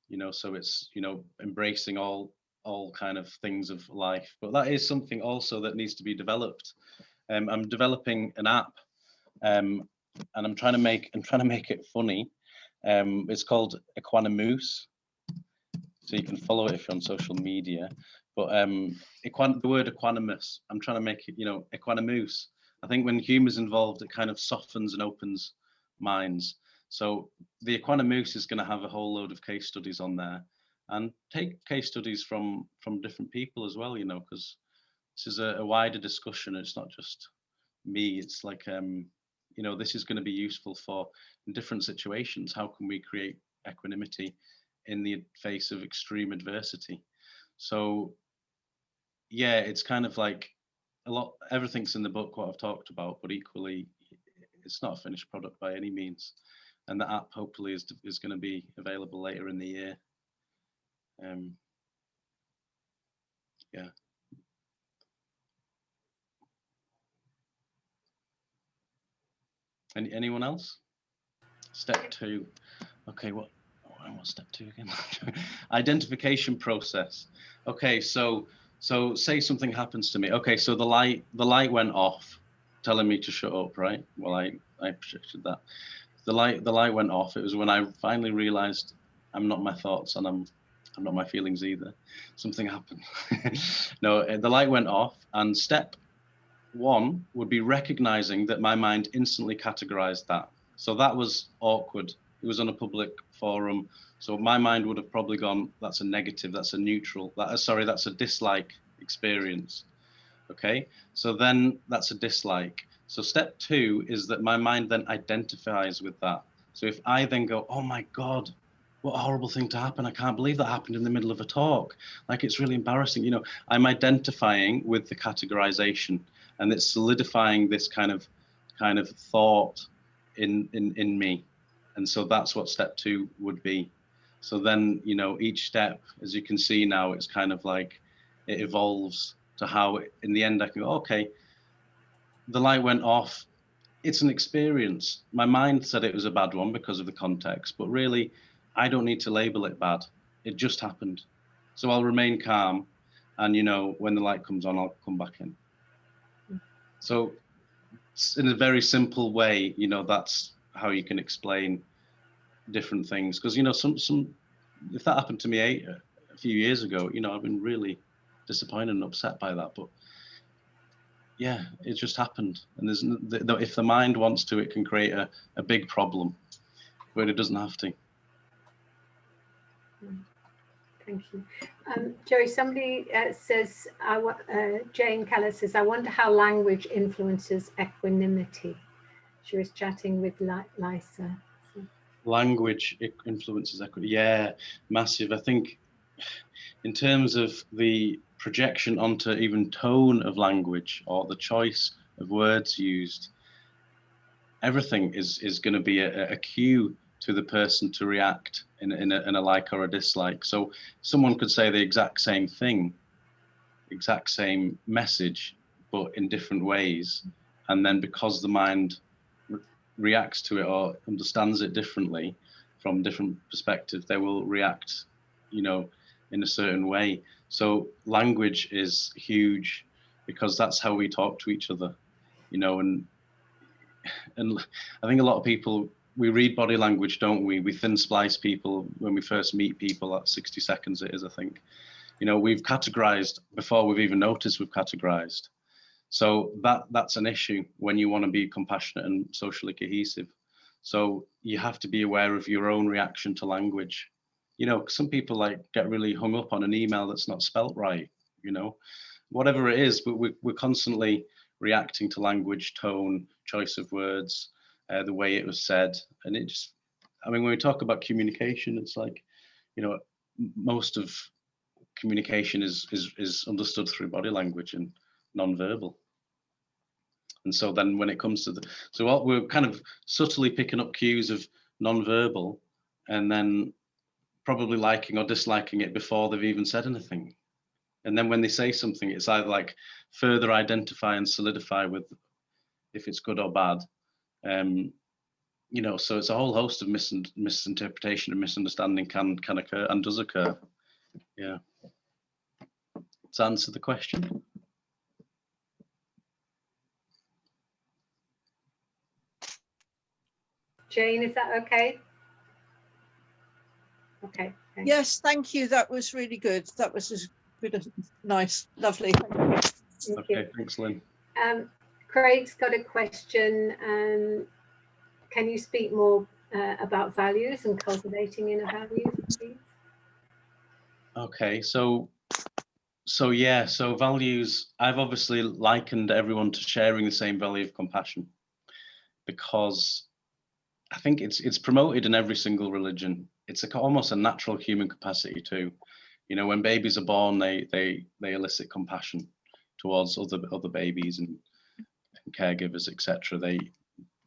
You know, so it's, you know, embracing all kind of things of life. But that is something also that needs to be developed. I'm developing an app, and I'm trying to make it funny. It's called Equanimous, so you can follow it if you're on social media. But the word equanimous, I'm trying to make it, you know, Equanimous. I think when humor's involved, it kind of softens and opens minds. So the Equanimous is going to have a whole load of case studies on there, and take case studies from different people as well, you know, because this is a wider discussion. It's not just me. It's like, you know, this is going to be useful for in different situations. How can we create equanimity in the face of extreme adversity? So yeah, it's kind of like everything's in the book, what I've talked about, but equally it's not a finished product by any means. and the app hopefully is going to be available later in the year. Yeah. Anyone else? Step 2. Okay, what's step 2 again? Identification process. Okay, so say something happens to me. Okay, so the light went off, telling me to shut up, right? Well, I projected that. The light went off. It was when I finally realized I'm not my thoughts, and I'm not my feelings either. Something happened. No, the light went off, and step 1 would be recognizing that my mind instantly categorized that. So that was awkward. It was on a public forum. So my mind would have probably gone, that's a negative, that's a neutral, that's a dislike experience. Okay, so then that's a dislike. So step 2 is that my mind then identifies with that. So if I then go, oh my God, what a horrible thing to happen. I can't believe that happened in the middle of a talk. Like, it's really embarrassing. You know, I'm identifying with the categorization, and it's solidifying this kind of thought in me. And so that's what step 2 would be. So then, you know, each step, as you can see now, it's kind of like it evolves to how in the end I can go, okay, the light went off. It's an experience. My mind said it was a bad one because of the context, but really, I don't need to label it bad. It just happened. So I'll remain calm, and, you know, when the light comes on, I'll come back in. So in a very simple way, you know, that's how you can explain different things. Because, you know, some if that happened to me a few years ago, you know, I've been really disappointed and upset by that. But yeah, it just happened. And there's if the mind wants to, it can create a big problem, but it doesn't have to. Thank you. Joey, somebody says, Jane Keller says, I wonder how language influences equanimity. She was chatting with Lisa. Language influences equity. Yeah, massive. I think in terms of the projection onto even tone of language or the choice of words used, everything is going to be a cue to the person to react in a like or a dislike. So someone could say the exact same thing, exact same message, but in different ways. And then because the mind reacts to it or understands it differently from different perspectives, they will react, you know, in a certain way. So language is huge because that's how we talk to each other, you know, and I think a lot of people, we read body language, don't we? We thin splice people when we first meet people at 60 seconds it is, I think. You know, we've categorized before we've even noticed we've categorized. So that's an issue when you want to be compassionate and socially cohesive. So you have to be aware of your own reaction to language. You know, some people like get really hung up on an email that's not spelt right, you know, whatever it is, but we're constantly reacting to language, tone, choice of words, the way it was said. And it just, I mean, when we talk about communication, it's like, you know, most of communication is understood through body language and non-verbal. And so then when it comes to so what we're kind of subtly picking up cues of non-verbal and then probably liking or disliking it before they've even said anything. And then when they say something, it's either like further identify and solidify with if it's good or bad. You know, so it's a whole host of misinterpretation and misunderstanding can occur and does occur. Yeah. To answer the question. Jane, is that okay? Okay. Thanks. Yes, thank you. That was really good. That was good, nice, lovely. Thank you. Thanks, Lynn. Craig's got a question. Can you speak more about values and cultivating inner values, please? Okay, so yeah, so values, I've obviously likened everyone to sharing the same value of compassion because I think it's promoted in every single religion. It's almost a natural human capacity too. You know, when babies are born, they elicit compassion towards other babies and caregivers, etc.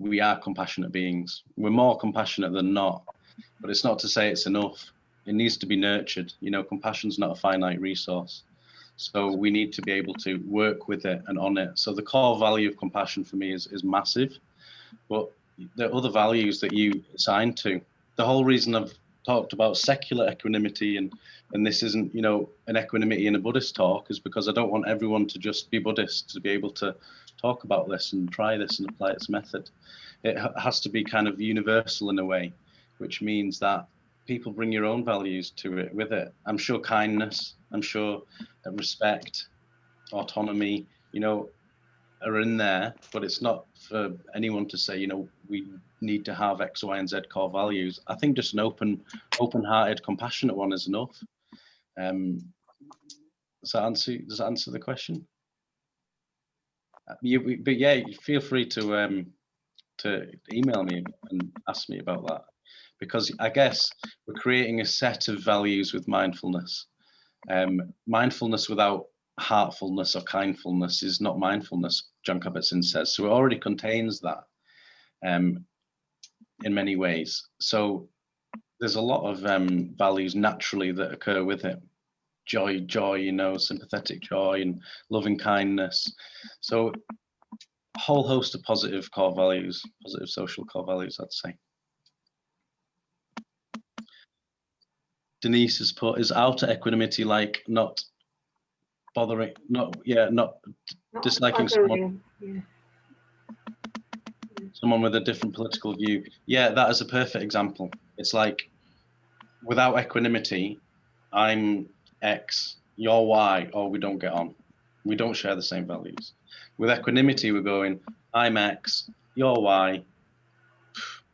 we are compassionate beings. We're more compassionate than not, but it's not to say it's enough. It needs to be nurtured. You know, compassion's not a finite resource. So we need to be able to work with it and on it. So the core value of compassion for me is massive, but the other values that you assign to, the whole reason I've talked about secular equanimity and this isn't, you know, an equanimity in a Buddhist talk, is because I don't want everyone to just be Buddhist to be able to talk about this and try this and apply its method. It has to be kind of universal in a way, which means that people bring your own values to it with it. I'm sure kindness, I'm sure respect, autonomy, you know, are in there, but it's not for anyone to say, you know, we need to have X, Y, and Z core values. I think just an open-hearted, compassionate one is enough. Does that answer the question? But yeah, feel free to email me and ask me about that, because I guess we're creating a set of values with mindfulness. Mindfulness without heartfulness or kindfulness is not mindfulness, John Kabat-Zinn says. So it already contains that in many ways. So there's a lot of values naturally that occur with it. Joy, you know, sympathetic joy and loving kindness. So a whole host of positive core values, positive social core values, I'd say. Denise has put, is outer equanimity like not bothering, not disliking someone, someone with a different political view? Yeah, that is a perfect example. It's like, without equanimity, I'm X, you're Y, or we don't get on. We don't share the same values. With equanimity, we're going, I'm X, you're Y,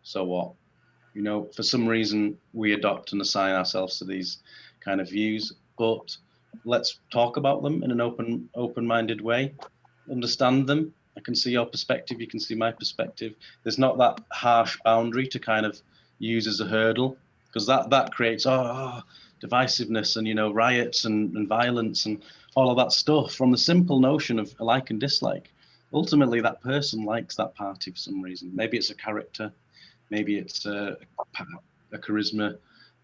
so what? You know, for some reason, we adopt and assign ourselves to these kind of views, but let's talk about them in an open-minded way, understand them. I can see your perspective, you can see my perspective. There's not that harsh boundary to kind of use as a hurdle, because that creates divisiveness and, you know, riots and violence and all of that stuff from the simple notion of like and dislike. Ultimately, that person likes that party for some reason. Maybe it's a character, maybe it's a charisma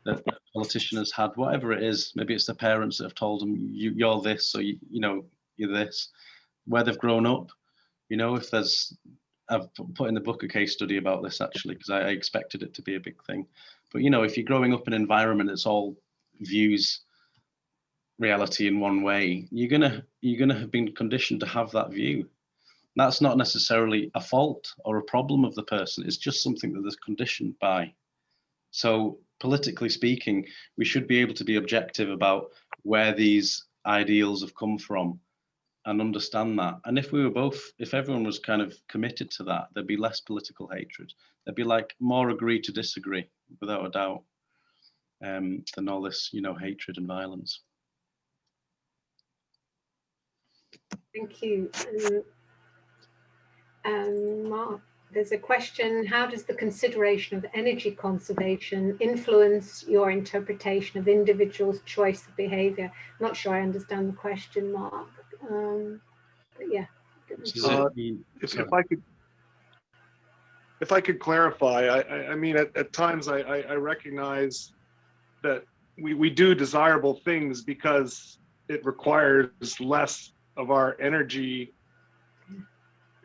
that a politician has had, whatever it is. Maybe it's the parents that have told them, you're this, so you know, you're this, where they've grown up. You know, if there's, I've put in the book a case study about this actually, because I expected it to be a big thing. But, you know, if you're growing up in an environment that's all views reality in one way, you're gonna have been conditioned to have that view. That's not necessarily a fault or a problem of the person. It's just something that they're conditioned by. So politically speaking, we should be able to be objective about where these ideals have come from and understand that. And if everyone was kind of committed to that, there'd be less political hatred. There'd be like more agree to disagree, without a doubt, than all this, you know, hatred and violence. Thank you. Mark, there's a question: how does the consideration of energy conservation influence your interpretation of individuals' choice of behavior? I'm not sure I understand the question, Mark. But yeah. If I could clarify, I mean, at times I recognize that we do desirable things because it requires less of our energy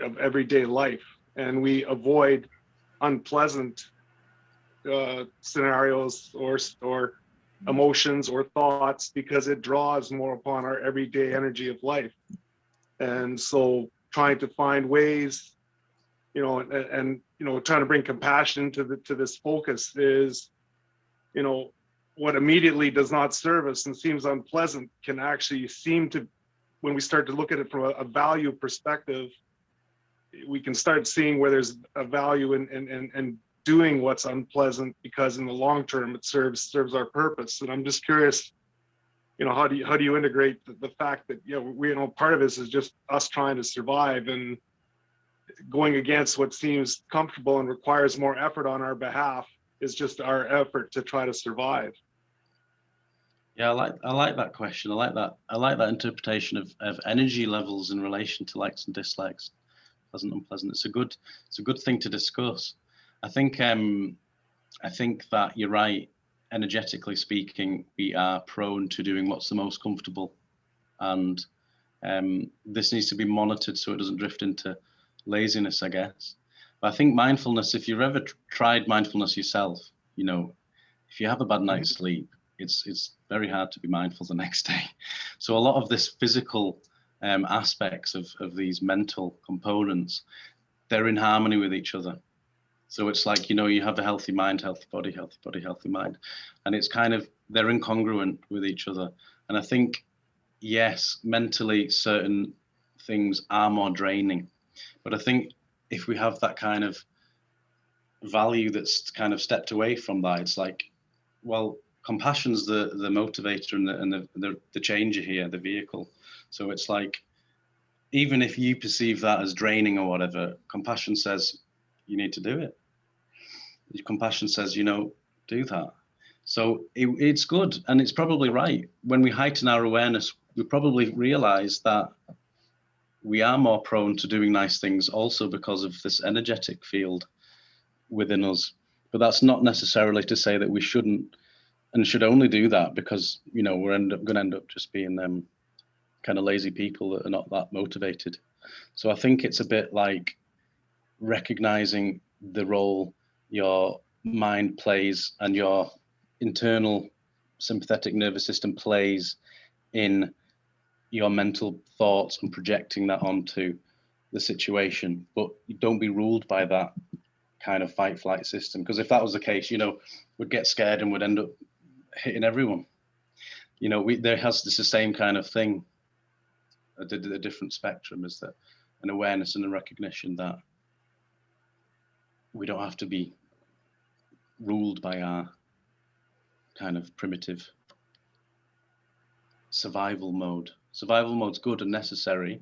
of everyday life, and we avoid unpleasant scenarios or emotions or thoughts because it draws more upon our everyday energy of life. And so trying to find ways, you know, and you know, trying to bring compassion to this focus is, you know, what immediately does not serve us and seems unpleasant can actually seem to, when we start to look at it from a value perspective, we can start seeing where there's a value in doing what's unpleasant, because in the long term it serves our purpose. And I'm just curious, you know, how do you integrate the fact that, you know, we, you know, part of this is just us trying to survive, and going against what seems comfortable and requires more effort on our behalf is just our effort to try to survive. Yeah, I like that question. I like that interpretation of energy levels in relation to likes and dislikes. pleasant, unpleasant. It's a good thing to discuss. I think that you're right. Energetically speaking, we are prone to doing what's the most comfortable, and this needs to be monitored so it doesn't drift into laziness, I guess. But I think mindfulness, if you've ever tried mindfulness yourself, you know, if you have a bad night's sleep, it's very hard to be mindful the next day. So a lot of this physical aspects of these mental components, they're in harmony with each other. So it's like, you know, you have a healthy mind, healthy body, healthy mind. And it's kind of, they're incongruent with each other. And I think, yes, mentally certain things are more draining. But I think if we have that kind of value that's kind of stepped away from that, it's like, well, compassion's the motivator and the changer here, the vehicle. So it's like, even if you perceive that as draining or whatever, compassion says you need to do it. Compassion says, you know, do that. So it's good, and it's probably right. When we heighten our awareness, we probably realize that we are more prone to doing nice things also because of this energetic field within us. But that's not necessarily to say that we shouldn't and should only do that because, you know, we're going to end up just being kind of lazy people that are not that motivated. So I think it's a bit like recognizing the role your mind plays and your internal sympathetic nervous system plays in your mental thoughts and projecting that onto the situation. But don't be ruled by that kind of fight flight system, because if that was the case, you know, we'd get scared and would end up hitting everyone. You know, there has this the same kind of thing. A different spectrum is that an awareness and a recognition that we don't have to be ruled by our kind of primitive survival mode. Survival mode's good and necessary.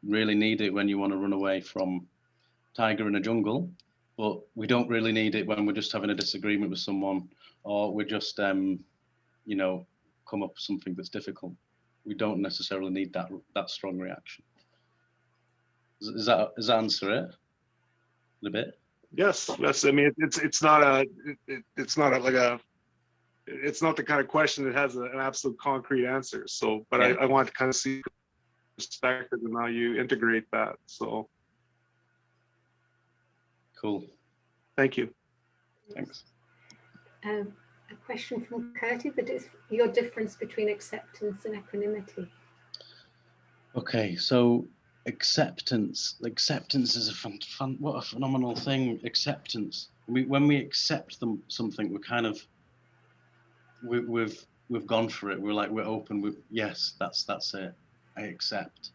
Really need it when you want to run away from tiger in a jungle, but we don't really need it when we're just having a disagreement with someone, or we're just you know, come up with something that's difficult. We don't necessarily need that strong reaction. Does that answer it a bit? Yes. I mean, it's not the kind of question that has an absolute concrete answer. So, but yeah. I want to kind of see perspective and how you integrate that. So, cool. Thank you. Thanks. A question from Curtis, but it's your difference between acceptance and equanimity. Okay, so acceptance is a what a phenomenal thing. Acceptance. When we accept something, we're kind of we've gone for it. We're open. Yes, that's it. I accept.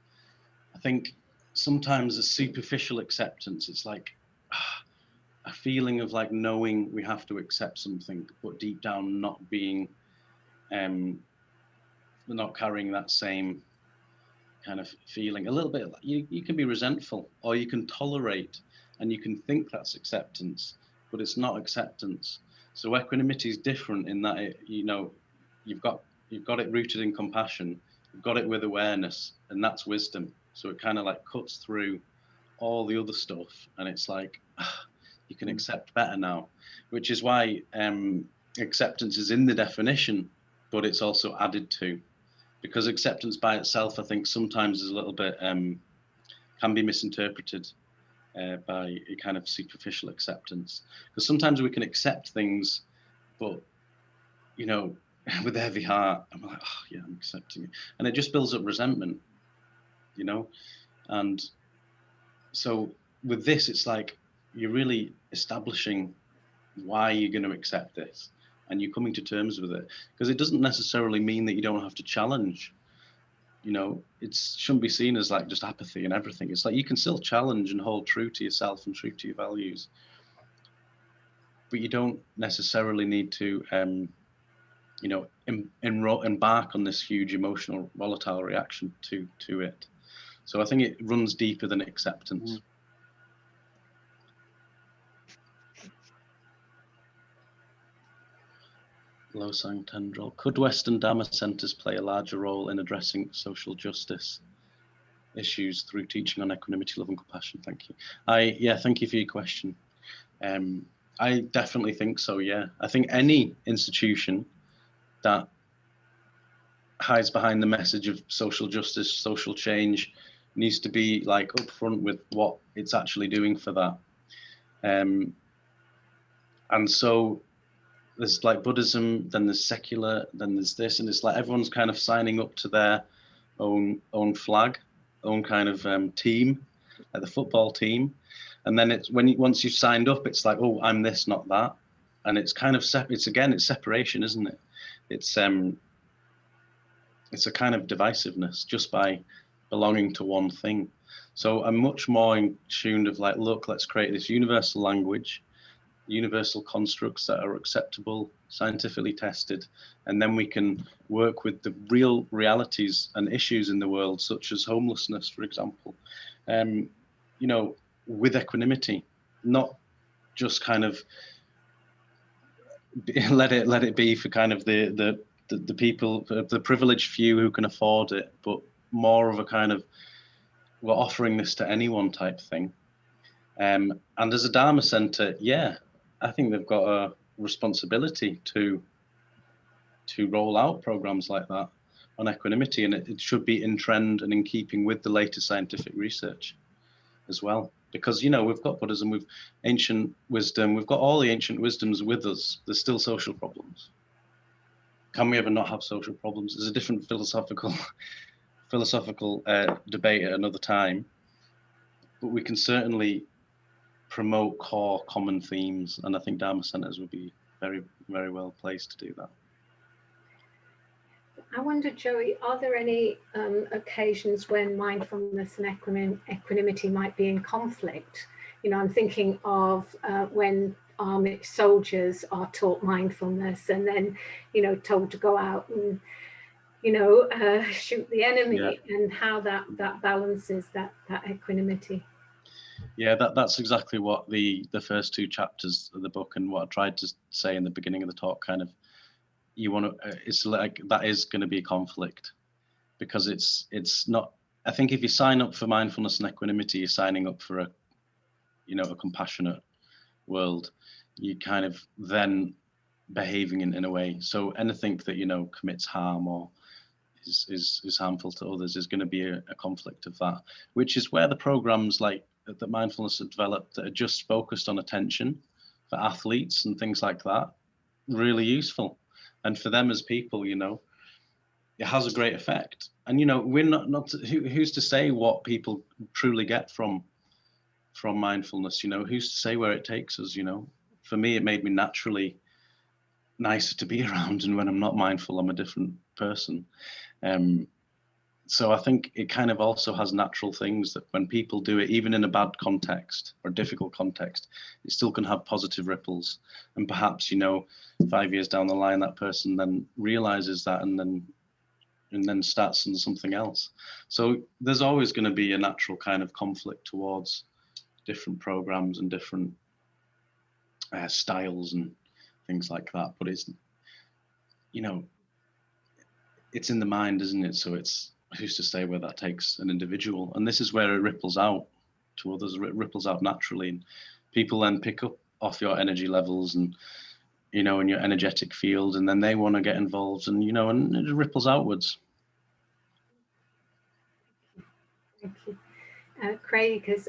I think sometimes a superficial acceptance, it's like a feeling of like knowing we have to accept something, but deep down not being, not carrying that same kind of feeling. A little bit, you can be resentful, or you can tolerate, and you can think that's acceptance, but it's not acceptance. So equanimity is different in that you've got it rooted in compassion, you've got it with awareness, and that's wisdom. So it kind of like cuts through all the other stuff, and it's like you can accept better now, which is why acceptance is in the definition, but it's also added to, because acceptance by itself, I think sometimes is a little bit can be misinterpreted by a kind of superficial acceptance, because sometimes we can accept things, but you know, with a heavy heart, I'm like, oh yeah, I'm accepting it, and it just builds up resentment, you know. And so with this, it's like you're really establishing why you're going to accept this, and you're coming to terms with it, because it doesn't necessarily mean that you don't have to challenge. You know, it shouldn't be seen as like just apathy and everything. It's like you can still challenge and hold true to yourself and true to your values, but you don't necessarily need to you know, embark on this huge emotional volatile reaction to it. So I think it runs deeper than acceptance. Losang Tendril. Could Western Dharma centers play a larger role in addressing social justice? issues through teaching on equanimity, love and compassion. Thank you. Thank you for your question. I definitely think so, yeah. I think any institution that hides behind the message of social justice, social change, needs to be like upfront with what it's actually doing for that. And so there's like Buddhism, then there's secular, then there's this, and it's like everyone's kind of signing up to their own flag, own kind of team, like the football team. And then it's once you've signed up, it's like, oh, I'm this, not that. And it's kind of it's separation, isn't it? It's a kind of divisiveness just by belonging to one thing. So I'm much more in tune of like, look, let's create this universal language, universal constructs that are acceptable, scientifically tested, and then we can work with the real realities and issues in the world, such as homelessness, for example, with equanimity, not just kind of let it be for kind of the people, the privileged few who can afford it, but more of a kind of, we're offering this to anyone type thing. And as a Dharma center, yeah, I think they've got a responsibility to roll out programs like that on equanimity, and it should be in trend and in keeping with the latest scientific research as well. Because, we've got Buddhism, we've ancient wisdom, we've got all the ancient wisdoms with us. There's still social problems. Can we ever not have social problems? There's a different philosophical debate at another time, but we can certainly promote core common themes, and I think Dharma centers would be very, very well placed to do that. I wonder, Joey, are there any occasions when mindfulness and equanimity might be in conflict? I'm thinking of when army soldiers are taught mindfulness and then, told to go out and, shoot the enemy, and how that balances that equanimity. Yeah, that's exactly what the first two chapters of the book and what I tried to say in the beginning of the talk kind of, it's like that is going to be a conflict, because it's not, I think if you sign up for mindfulness and equanimity, you're signing up for a compassionate world. You kind of then behaving in a way. So anything that, commits harm or is harmful to others is going to be a conflict of that, which is where the programs like that mindfulness have developed that are just focused on attention for athletes and things like that, really useful. And for them as people, it has a great effect. And, we're not who's to say what people truly get from mindfulness, who's to say where it takes us, For me, it made me naturally nicer to be around. And when I'm not mindful, I'm a different person. So I think it kind of also has natural things that when people do it, even in a bad context or difficult context, it still can have positive ripples. And perhaps, 5 years down the line, that person then realizes that and then starts on something else. So there's always going to be a natural kind of conflict towards different programs and different styles and things like that. But it's, it's in the mind, isn't it? So it's, who's to say where that takes an individual? And this is where it ripples out to others. It ripples out naturally, and people then pick up off your energy levels and in your energetic field, and then they want to get involved, and and it ripples outwards. Thank you. Craig has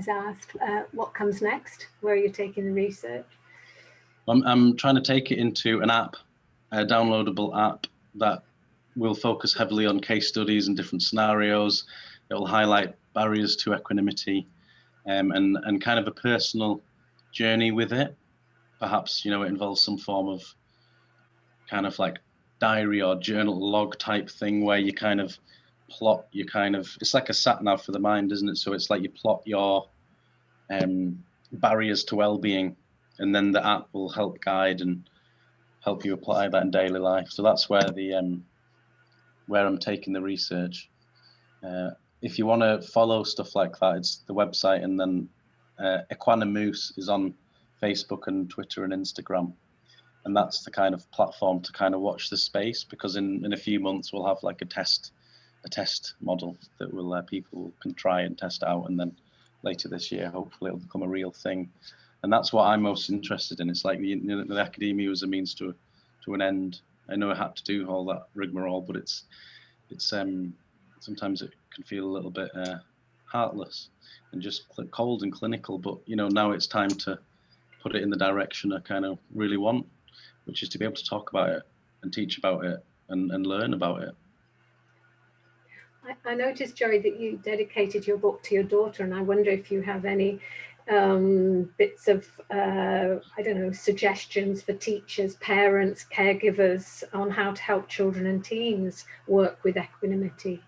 asked, what comes next? Where are you taking the research? I'm trying to take it into an app, a downloadable app that will focus heavily on case studies and different scenarios. It will highlight barriers to equanimity, and kind of a personal journey with it. Perhaps, it involves some form of kind of like diary or journal log type thing where you kind of plot, it's like a sat nav for the mind, isn't it? So it's like you plot your barriers to well-being, and then the app will help guide and help you apply that in daily life. So that's where where I'm taking the research. If you want to follow stuff like that, it's the website, and then Equanimous is on Facebook and Twitter and Instagram. And that's the kind of platform to kind of watch the space, because in a few months we'll have like a test a test model that will people can try and test out, and then later this year, hopefully, it'll become a real thing. And that's what I'm most interested in. It's like the academia was a means to an end. I know I had to do all that rigmarole, but it's sometimes it can feel a little bit heartless and just cold and clinical. But now it's time to put it in the direction I kind of really want, which is to be able to talk about it and teach about it and learn about it. I noticed, Joey, that you dedicated your book to your daughter, and I wonder if you have any bits of, I don't know, suggestions for teachers, parents, caregivers on how to help children and teens work with equanimity.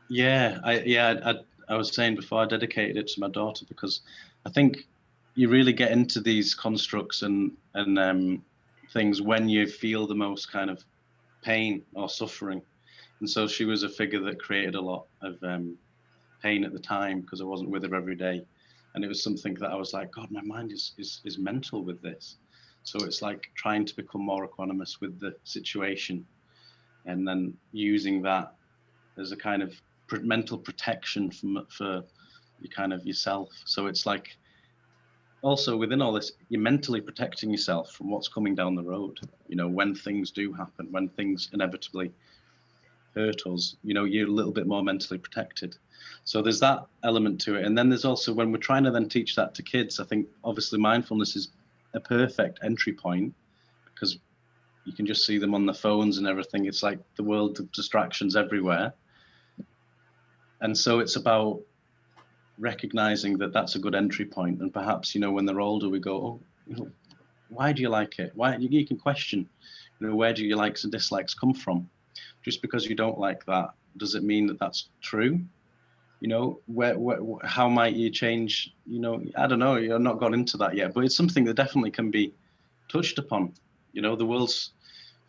Yeah, I was saying before, I dedicated it to my daughter because I think you really get into these constructs and things when you feel the most kind of pain or suffering. And so she was a figure that created a lot of pain at the time because I wasn't with her every day. And it was something that I was like, God, my mind is mental with this. So it's like trying to become more equanimous with the situation and then using that as a kind of mental protection for you kind of yourself. So it's like also within all this, you're mentally protecting yourself from what's coming down the road. When things do happen, when things inevitably hurt us, you're a little bit more mentally protected. So there's that element to it. And then there's also, when we're trying to then teach that to kids, I think obviously mindfulness is a perfect entry point because you can just see them on the phones and everything. It's like the world of distractions everywhere. And so it's about recognizing that that's a good entry point. And perhaps, when they're older, we go, oh, why do you like it? Why you can question, where do your likes and dislikes come from? Just because you don't like that, does it mean that that's true? How might you change? I don't know. You've not got into that yet, but it's something that definitely can be touched upon. The world's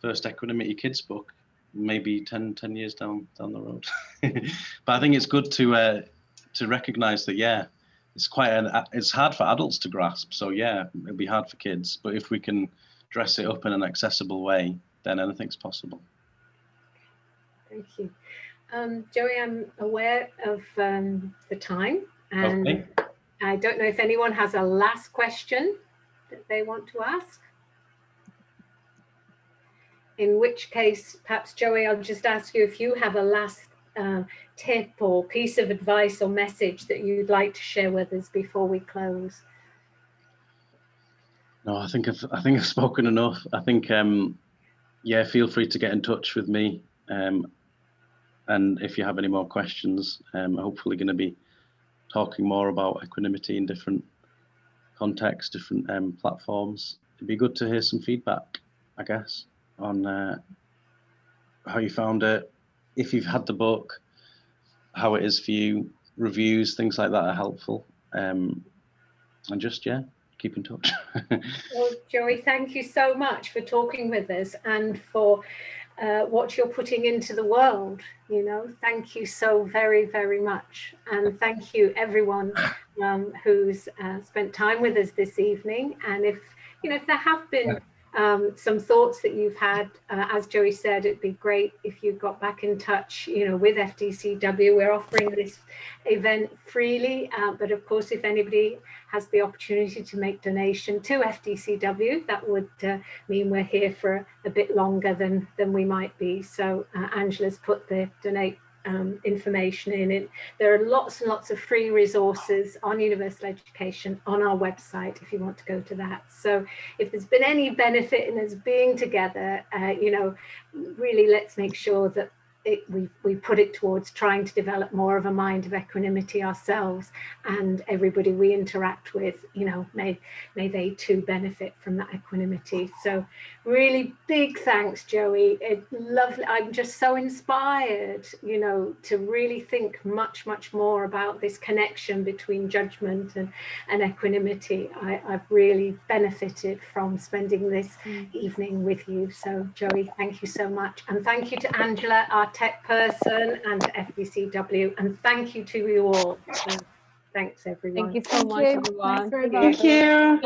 first equanimity kids book, maybe 10 years down the road. But I think it's good to recognize that, yeah, it's hard for adults to grasp. So yeah, it'll be hard for kids. But if we can dress it up in an accessible way, then anything's possible. Thank you. Joey, I'm aware of the time, and okay. I don't know if anyone has a last question that they want to ask. In which case, perhaps, Joey, I'll just ask you if you have a last tip or piece of advice or message that you'd like to share with us before we close. No, I think I've spoken enough. I think, yeah, feel free to get in touch with me. And if you have any more questions, I'm hopefully going to be talking more about equanimity in different contexts, different platforms. It'd be good to hear some feedback, I guess, on how you found it, if you've had the book, how it is for you. Reviews, things like that are helpful. And just, yeah, keep in touch. Well, Joey, thank you so much for talking with us and for what you're putting into the world. Thank you so very, very much. And thank you, everyone who's spent time with us this evening. And if there have been some thoughts that you've had, as Joey said, it'd be great if you got back in touch, with FDCW. We're offering this event freely, but of course, if anybody has the opportunity to make donation to FDCW, that would mean we're here for a bit longer than we might be. So Angela's put the donate information in it. There are lots and lots of free resources on universal education on our website if you want to go to that. So if there's been any benefit in us being together, really let's make sure that we put it towards trying to develop more of a mind of equanimity ourselves, and everybody we interact with, may they too benefit from that equanimity. So really big thanks, Joey. Lovely. I'm just so inspired, to really think much, much more about this connection between judgment and equanimity. I've really benefited from spending this evening with you. So Joey, thank you so much. And thank you to Angela, our tech person, and to FDCW. And thank you to you all. So thanks, everyone. Thank you so much, everyone. Thank you.